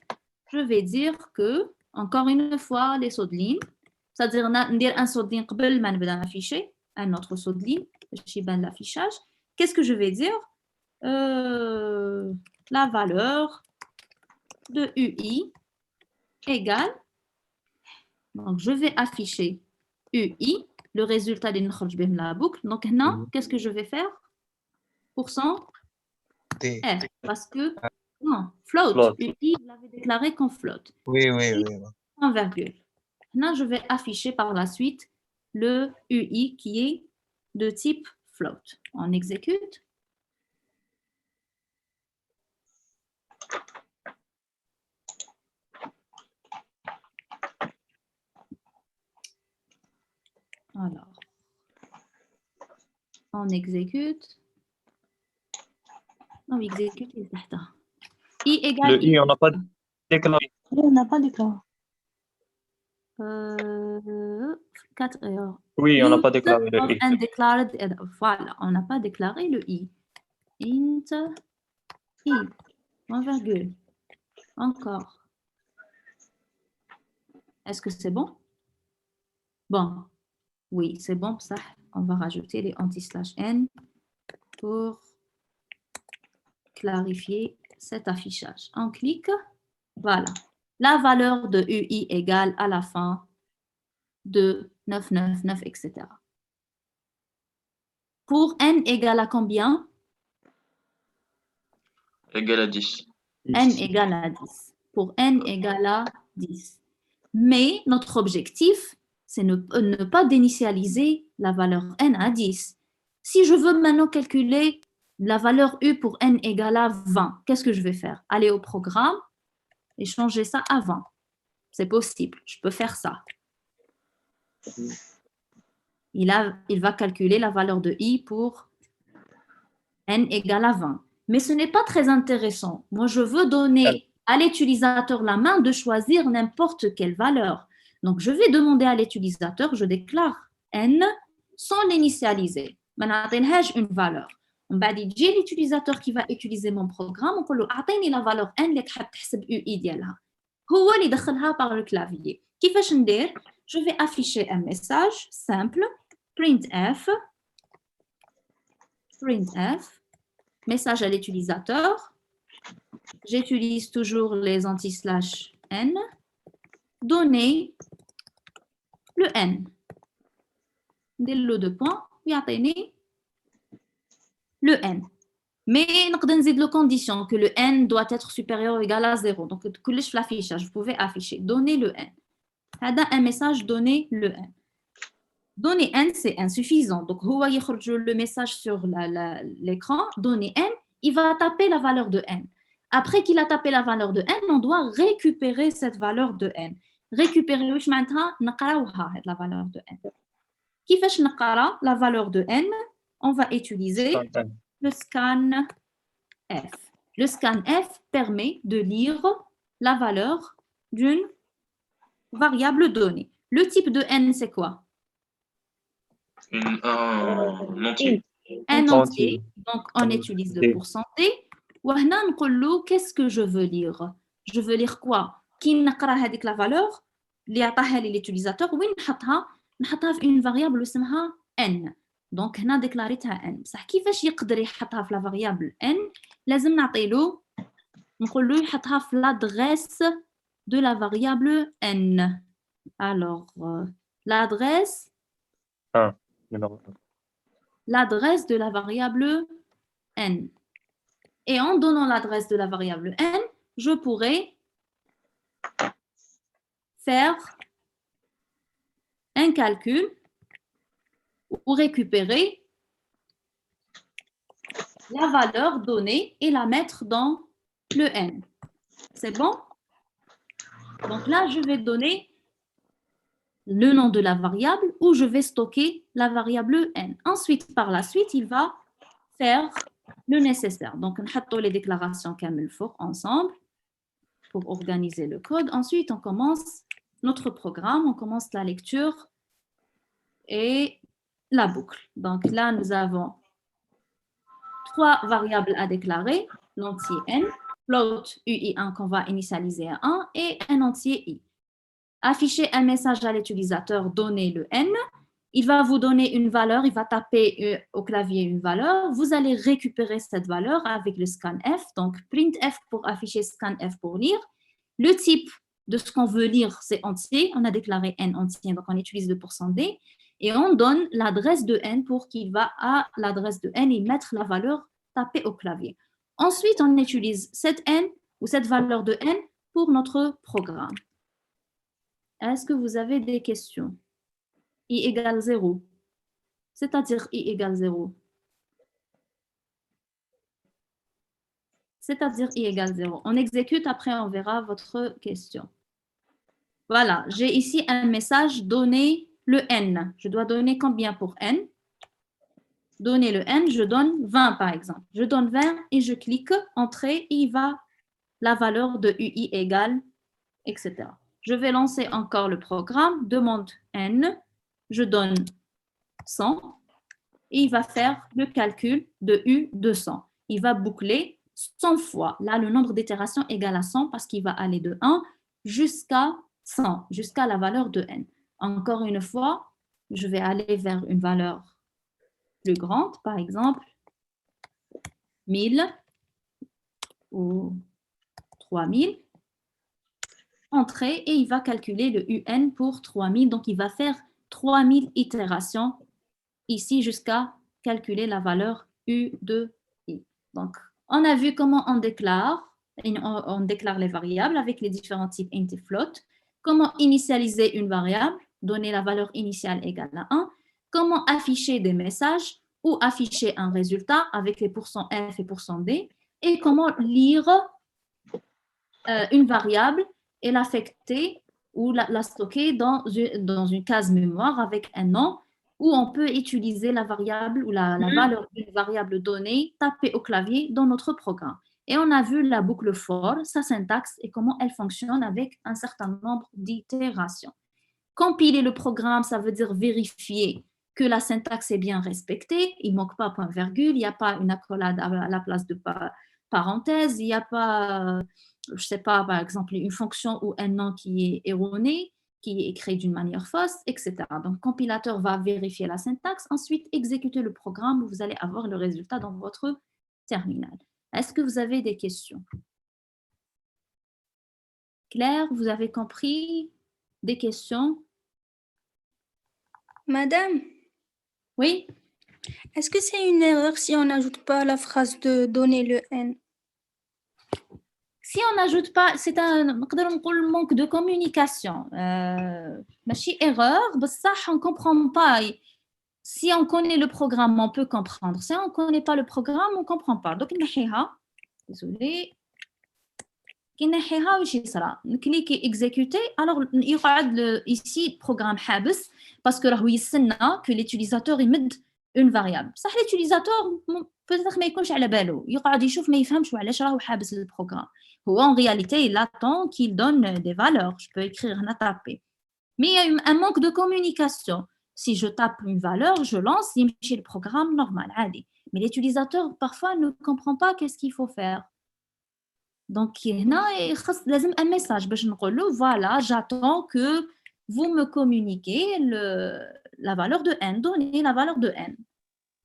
Je vais dire que, encore une fois, les sauts de ligne, c'est-à-dire ندير un saut de ligne قبل ما نبدا afficher, un autre saut de ligne, باش يبان l'affichage. Qu'est-ce que je vais dire? La valeur de UI égale, donc je vais afficher UI, le résultat de la boucle. Donc maintenant, qu'est-ce que je vais faire? Pourcent T. F, parce que, non, float, Float. UI, vous l'avez déclaré comme float. Oui, oui, oui. En virgule. Maintenant, je vais afficher par la suite le UI qui est de type float. On exécute. Alors, on exécute. On exécute les data. I égale Le i, on n'a pas déclaré. On n'a pas déclaré. 4 erreurs. Oui, on n'a pas déclaré le i. Undeclared error. Voilà, on n'a pas déclaré le i. Int i, en virgule. Encore. Est-ce que c'est bon? Bon. Oui, c'est bon, ça. On va rajouter les anti-n pour clarifier cet affichage. On clique. Voilà. La valeur de UI égale à la fin de 999, etc. Pour n égale à combien? Égal à 10. N égale à 10. Pour n égale à 10. Mais notre objectif, c'est ne pas déinitialiser la valeur n à 10. Si je veux maintenant calculer la valeur u pour n égale à 20, qu'est-ce que je vais faire? Aller au programme et changer ça à 20. C'est possible, je peux faire ça. Il va calculer la valeur de i pour n égale à 20. Mais ce n'est pas très intéressant. Moi, je veux donner à l'utilisateur la main de choisir n'importe quelle valeur. Donc, je vais demander à l'utilisateur, je déclare n sans l'initialiser. Maintenant, une valeur. J'ai l'utilisateur qui va utiliser mon programme. On peut lui donner la valeur n اللي تحب تحسب UI ديالها. هو اللي يدخلها par le clavier. كيفاش ندير? Je vais afficher un message simple, printf, message à l'utilisateur. J'utilise toujours les anti-n. Donner le n. ندير deux points, ويعطيني le n. Mais نقدر نزيد le condition que le n doit être supérieur ou égal à 0. Donc, كلش l'affichage, vous pouvez afficher. Donner le n. هذا un message, donner le n. Donner n, c'est insuffisant. Donc, هو يخرج le message sur l'écran. Donner n, il va taper la valeur de n. Après qu'il a tapé la valeur de n, on doit récupérer cette valeur de n. Récupérer, واش معناتها نقراوها la valeur de n. كيفاش نقرا la valeur de n? On va utiliser le scan F. Le scan F permet de lire la valeur d'une variable donnée. Le type de n, c'est quoi? Un entier. Un entier. Donc, on utilise le pourcentage. وهنا نقول له qu'est-ce que je veux lire? Je veux lire quoi? كي نقرا هذيك la valeur اللي عطاها لي l'utilisateur وين نحطها؟ نحطها في une variable اسمها n. Donc هنا ديكلاريتها n. بصح كيفاش يقدر يحطها في la variable n؟ لازم نعطي له نقول له يحطها في l'adresse de la variable n. Alors l'adresse de la variable n. Et en donnant l'adresse de la variable n, je pourrais faire un calcul ou récupérer la valeur donnée et la mettre dans le n. C'est bon? Donc là, je vais donner le nom de la variable où je vais stocker la variable n. Ensuite, par la suite, il va faire le nécessaire. Donc, on met les déclarations Camel Four ensemble pour organiser le code. Ensuite, on commence notre programme, on commence la lecture et la boucle. Donc là, nous avons 3 variables à déclarer, l'entier n, float UI1 qu'on va initialiser à 1 et un entier i. Afficher un message à l'utilisateur, donner le n. Il va vous donner une valeur, il va taper au clavier une valeur. Vous allez récupérer cette valeur avec le scanf. Donc, printf pour afficher, scanf pour lire. Le type de ce qu'on veut lire, c'est entier. On a déclaré n entier, donc on utilise le %d. Et on donne l'adresse de n pour qu'il va à l'adresse de n et mettre la valeur tapée au clavier. Ensuite, on utilise cette n ou cette valeur de n pour notre programme. Est-ce que vous avez des questions? I égale 0. C'est-à-dire I égale 0. C'est-à-dire I égale 0. On exécute, après on verra votre question. Voilà, j'ai ici un message, donner le n. Je dois donner combien pour n? Donner le n, je donne 20 par exemple. Je donne 20 et je clique Entrée, et il va la valeur de UI égale, etc. Je vais lancer encore le programme, demande n, je donne 100 et il va faire le calcul de U de 100. Il va boucler 100 fois. Là, le nombre d'itérations égale à 100 parce qu'il va aller de 1 jusqu'à 100, jusqu'à la valeur de n. Encore une fois, je vais aller vers une valeur plus grande, par exemple 1000 ou 3000. Entrée et il va calculer le UN pour 3000. Donc, il va faire 3000 itérations ici jusqu'à calculer la valeur U de I. Donc, on a vu comment on déclare les variables avec les différents types int et float, comment initialiser une variable, donner la valeur initiale égale à 1, comment afficher des messages ou afficher un résultat avec les %f et %d, et comment lire une variable et l'affecter ou la stocker dans une case mémoire avec un nom où on peut utiliser la variable ou la valeur d'une variable donnée tapée au clavier dans notre programme. Et on a vu la boucle for, sa syntaxe et comment elle fonctionne avec un certain nombre d'itérations. Compiler le programme, ça veut dire vérifier que la syntaxe est bien respectée, il ne manque pas point virgule, il n'y a pas une accolade à la place de parenthèse, il n'y a pas, je ne sais pas, par exemple, une fonction ou un nom qui est erroné, qui est écrit d'une manière fausse, etc. Donc, le compilateur va vérifier la syntaxe, ensuite exécuter le programme où vous allez avoir le résultat dans votre terminal. Est-ce que vous avez des questions? Claire, vous avez compris? Des questions? Madame? Oui? Est-ce que c'est une erreur si on n'ajoute pas la phrase de donner le n? Si on n'ajoute pas, c'est un manque de communication. Machine erreur, ça, on ne comprend pas. Si on connaît le programme, on peut comprendre. Si on ne connaît pas le programme, on ne comprend pas. Donc, désolé. On clique exécuter. Alors, il y aura ici le programme habs parce que que l'utilisateur mette une variable. Ça, l'utilisateur peut-être ما يكونش على باله. يقعد يشوف ما يفهمش وعلاش راهو حابس البروغرام. En réalité, il attend qu'il donne des valeurs. Je peux écrire, taper. Mais il y a un manque de communication. Si je tape une valeur, je lance, il me fait le programme normal. Mais l'utilisateur, parfois, ne comprend pas qu'est-ce qu'il faut faire. Donc, il y a un message. Voilà, j'attends que vous me communiquez la valeur de n, donnez la valeur de n.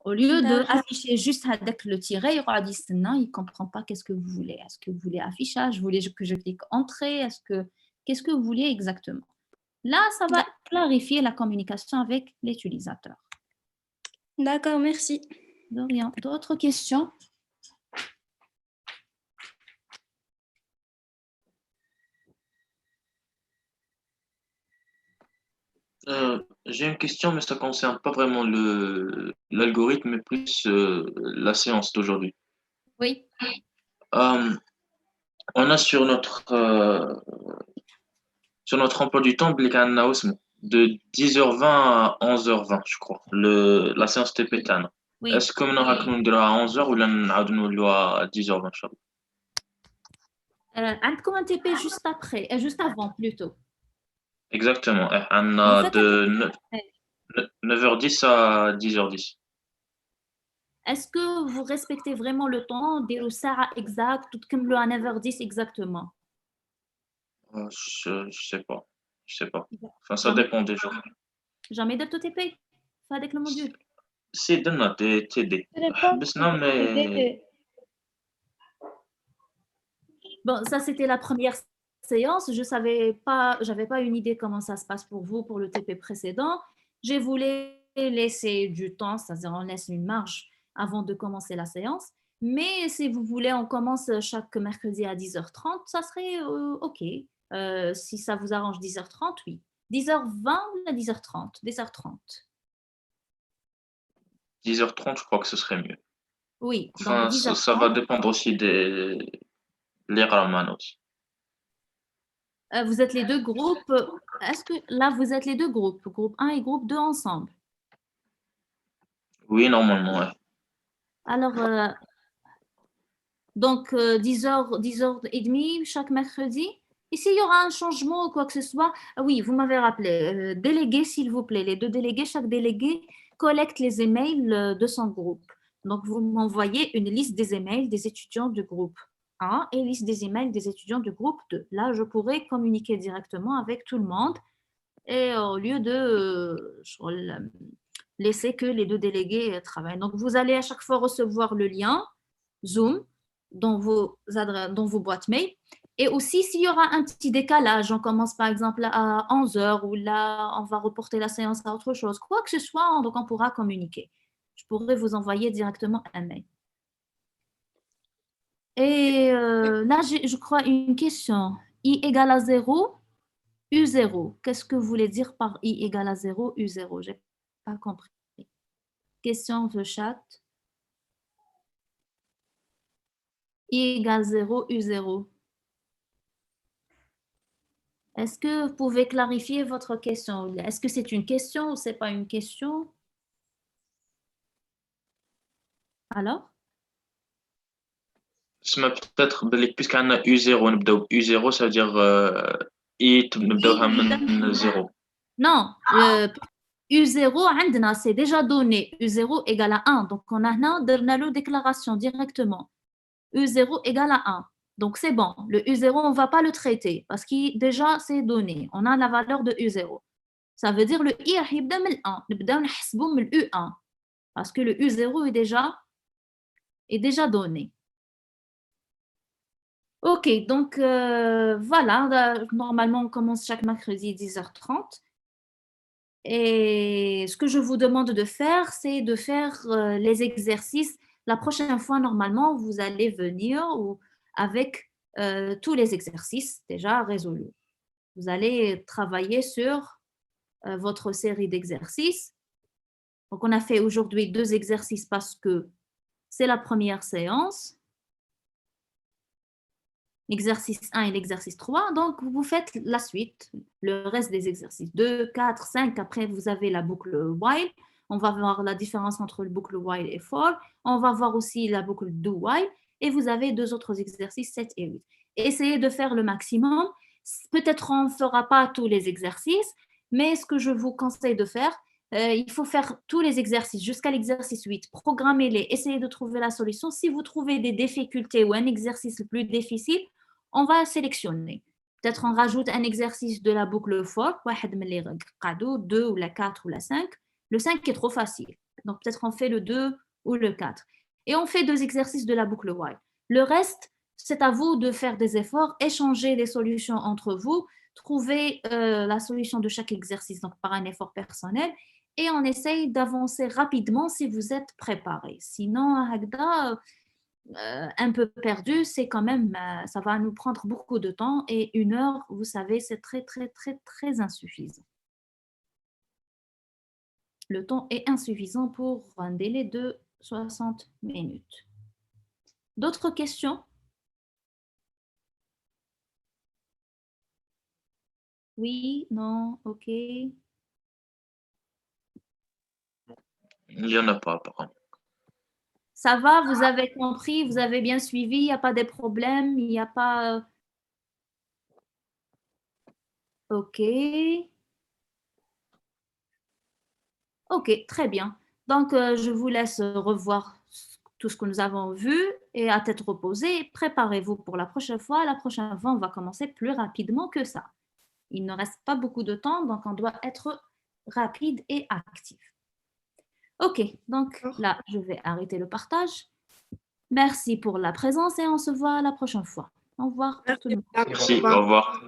Au lieu d'afficher juste avec le tiret, il ne comprend pas qu'est-ce que vous voulez. Est-ce que vous voulez affichage? Vous voulez que je clique entrée? Qu'est-ce que vous voulez exactement? Là, ça va clarifier la communication avec l'utilisateur. D'accord, merci. De rien. D'autres questions? J'ai une question, mais ça ne concerne pas vraiment l'algorithme, mais plus la séance d'aujourd'hui. Oui. Euh, on a sur notre emploi du temps de 10h20 à 11h20, je crois, la séance TP-TAN. Oui. Est-ce que nous allons à 11h ou nous à 10h20, Inch'Allah? عندكم un TP juste après, juste avant plutôt. Exactement. On En a fait, de 9h10 à 10h10. est-ce que vous respectez vraiment le temps, ديروا ساعة exact, وتكملوا à 9h10 exactement? Je sais pas. Je sais pas. Enfin, ça Jamais, dépend des jours. jamais درتوا TP في هذاك الموديول. C'est donne des TD. بس non, mais Bon, ça c'était la première séance. Je savais pas, j'avais pas une idée comment ça se passe pour vous pour le TP précédent. J'ai voulu laisser du temps, c'est-à-dire on laisse une marge avant de commencer la séance. Mais si vous voulez, on commence chaque mercredi à 10h30, ça serait OK. Si ça vous arrange 10h30, oui. 10h20 ou 10h30? 10h30. 10h30, je crois que ce serait mieux. Oui, donc Enfin, ça 10h30. va dépendre aussi les Raman aussi. Vous êtes les deux groupes. Est-ce que là, vous êtes les deux groupes, groupe 1 et groupe 2 ensemble? Oui, normalement, ouais. Alors, donc 10h, 10h30 chaque mercredi. Et s'il y aura un changement ou quoi que ce soit, oui, vous m'avez rappelé, délégués, s'il vous plaît, les deux délégués, chaque délégué collecte les emails de son groupe. Donc, vous m'envoyez une liste des emails des étudiants du groupe 1 et liste des emails des étudiants du groupe 2. Là, je pourrais communiquer directement avec tout le monde et au lieu de laisser que les deux délégués travaillent. Donc, vous allez à chaque fois recevoir le lien Zoom dans vos boîtes mail. Et aussi, s'il y aura un petit décalage, on commence par exemple à 11h ou là, on va reporter la séance à autre chose, quoi que ce soit, donc on pourra communiquer. Je pourrais vous envoyer directement un mail. Et là, j'ai, je crois, une question. I égale à 0, U0. Qu'est-ce que vous voulez dire par I égale à 0, U0? Je n'ai pas compris. Question de chat. I égale 0, U0. Est-ce que vous pouvez clarifier votre question? Est-ce que c'est une question ou c'est pas une question? Alors? Peut-être puisqu'on a U0, U0, ça veut dire I, nous 0. Non, U0, عندنا, c'est déjà donné. U0 égale à 1. Donc, on a une déclaration directement. U0 égale à 1. Donc, c'est bon. Le U0, on ne va pas le traiter parce que déjà, c'est donné. On a la valeur de U0. Ça veut dire le I راح يبدا من 1. نبداو نحسبوا من U1 parce que le U0 est déjà donné. Ok, donc voilà, normalement on commence chaque mercredi 10h30. Et ce que je vous demande de faire, c'est de faire les exercices. La prochaine fois, normalement, vous allez venir avec tous les exercices déjà résolus. Vous allez travailler sur votre série d'exercices. Donc, on a fait aujourd'hui 2 exercices parce que c'est la première séance. L'exercice 1 et l'exercice 3. Donc, vous faites la suite, le reste des exercices. 2, 4, 5. Après, vous avez la boucle while. On va voir la différence entre le boucle while et for. On va voir aussi la boucle do while. Et vous avez 2 autres exercices, 7 et 8. Essayez de faire le maximum. Peut-être on ne fera pas tous les exercices, mais ce que je vous conseille de faire, il faut faire tous les exercices jusqu'à l'exercice 8. Programmez-les, essayez de trouver la solution. Si vous trouvez des difficultés ou un exercice plus difficile, on va sélectionner. Peut-être on rajoute un exercice de la boucle for, 2 ou la 4 ou la 5. Le 5 est trop facile. Donc peut-être on fait le 2 ou le 4. Et on fait 2 exercices de la boucle while. Le reste, c'est à vous de faire des efforts, échanger des solutions entre vous, trouver la solution de chaque exercice donc par un effort personnel et on essaye d'avancer rapidement si vous êtes préparé. Sinon, un peu perdu, c'est quand même, ça va nous prendre beaucoup de temps et 1 heure, vous savez, c'est très, très, très, très insuffisant. le temps est insuffisant pour un délai de 60 minutes. D'autres questions? Oui, non, ok. Il n'y en a pas, apparemment. Ça va, vous avez compris, vous avez bien suivi, il n'y a pas de problème, il n'y a pas... Ok. Ok, très bien. Donc, je vous laisse revoir tout ce que nous avons vu et à tête reposée, préparez-vous pour la prochaine fois. La prochaine fois, on va commencer plus rapidement que ça. Il ne reste pas beaucoup de temps, donc on doit être rapide et actif. Ok, donc là, je vais arrêter le partage. Merci pour la présence et on se voit la prochaine fois. Au revoir. Merci, au revoir.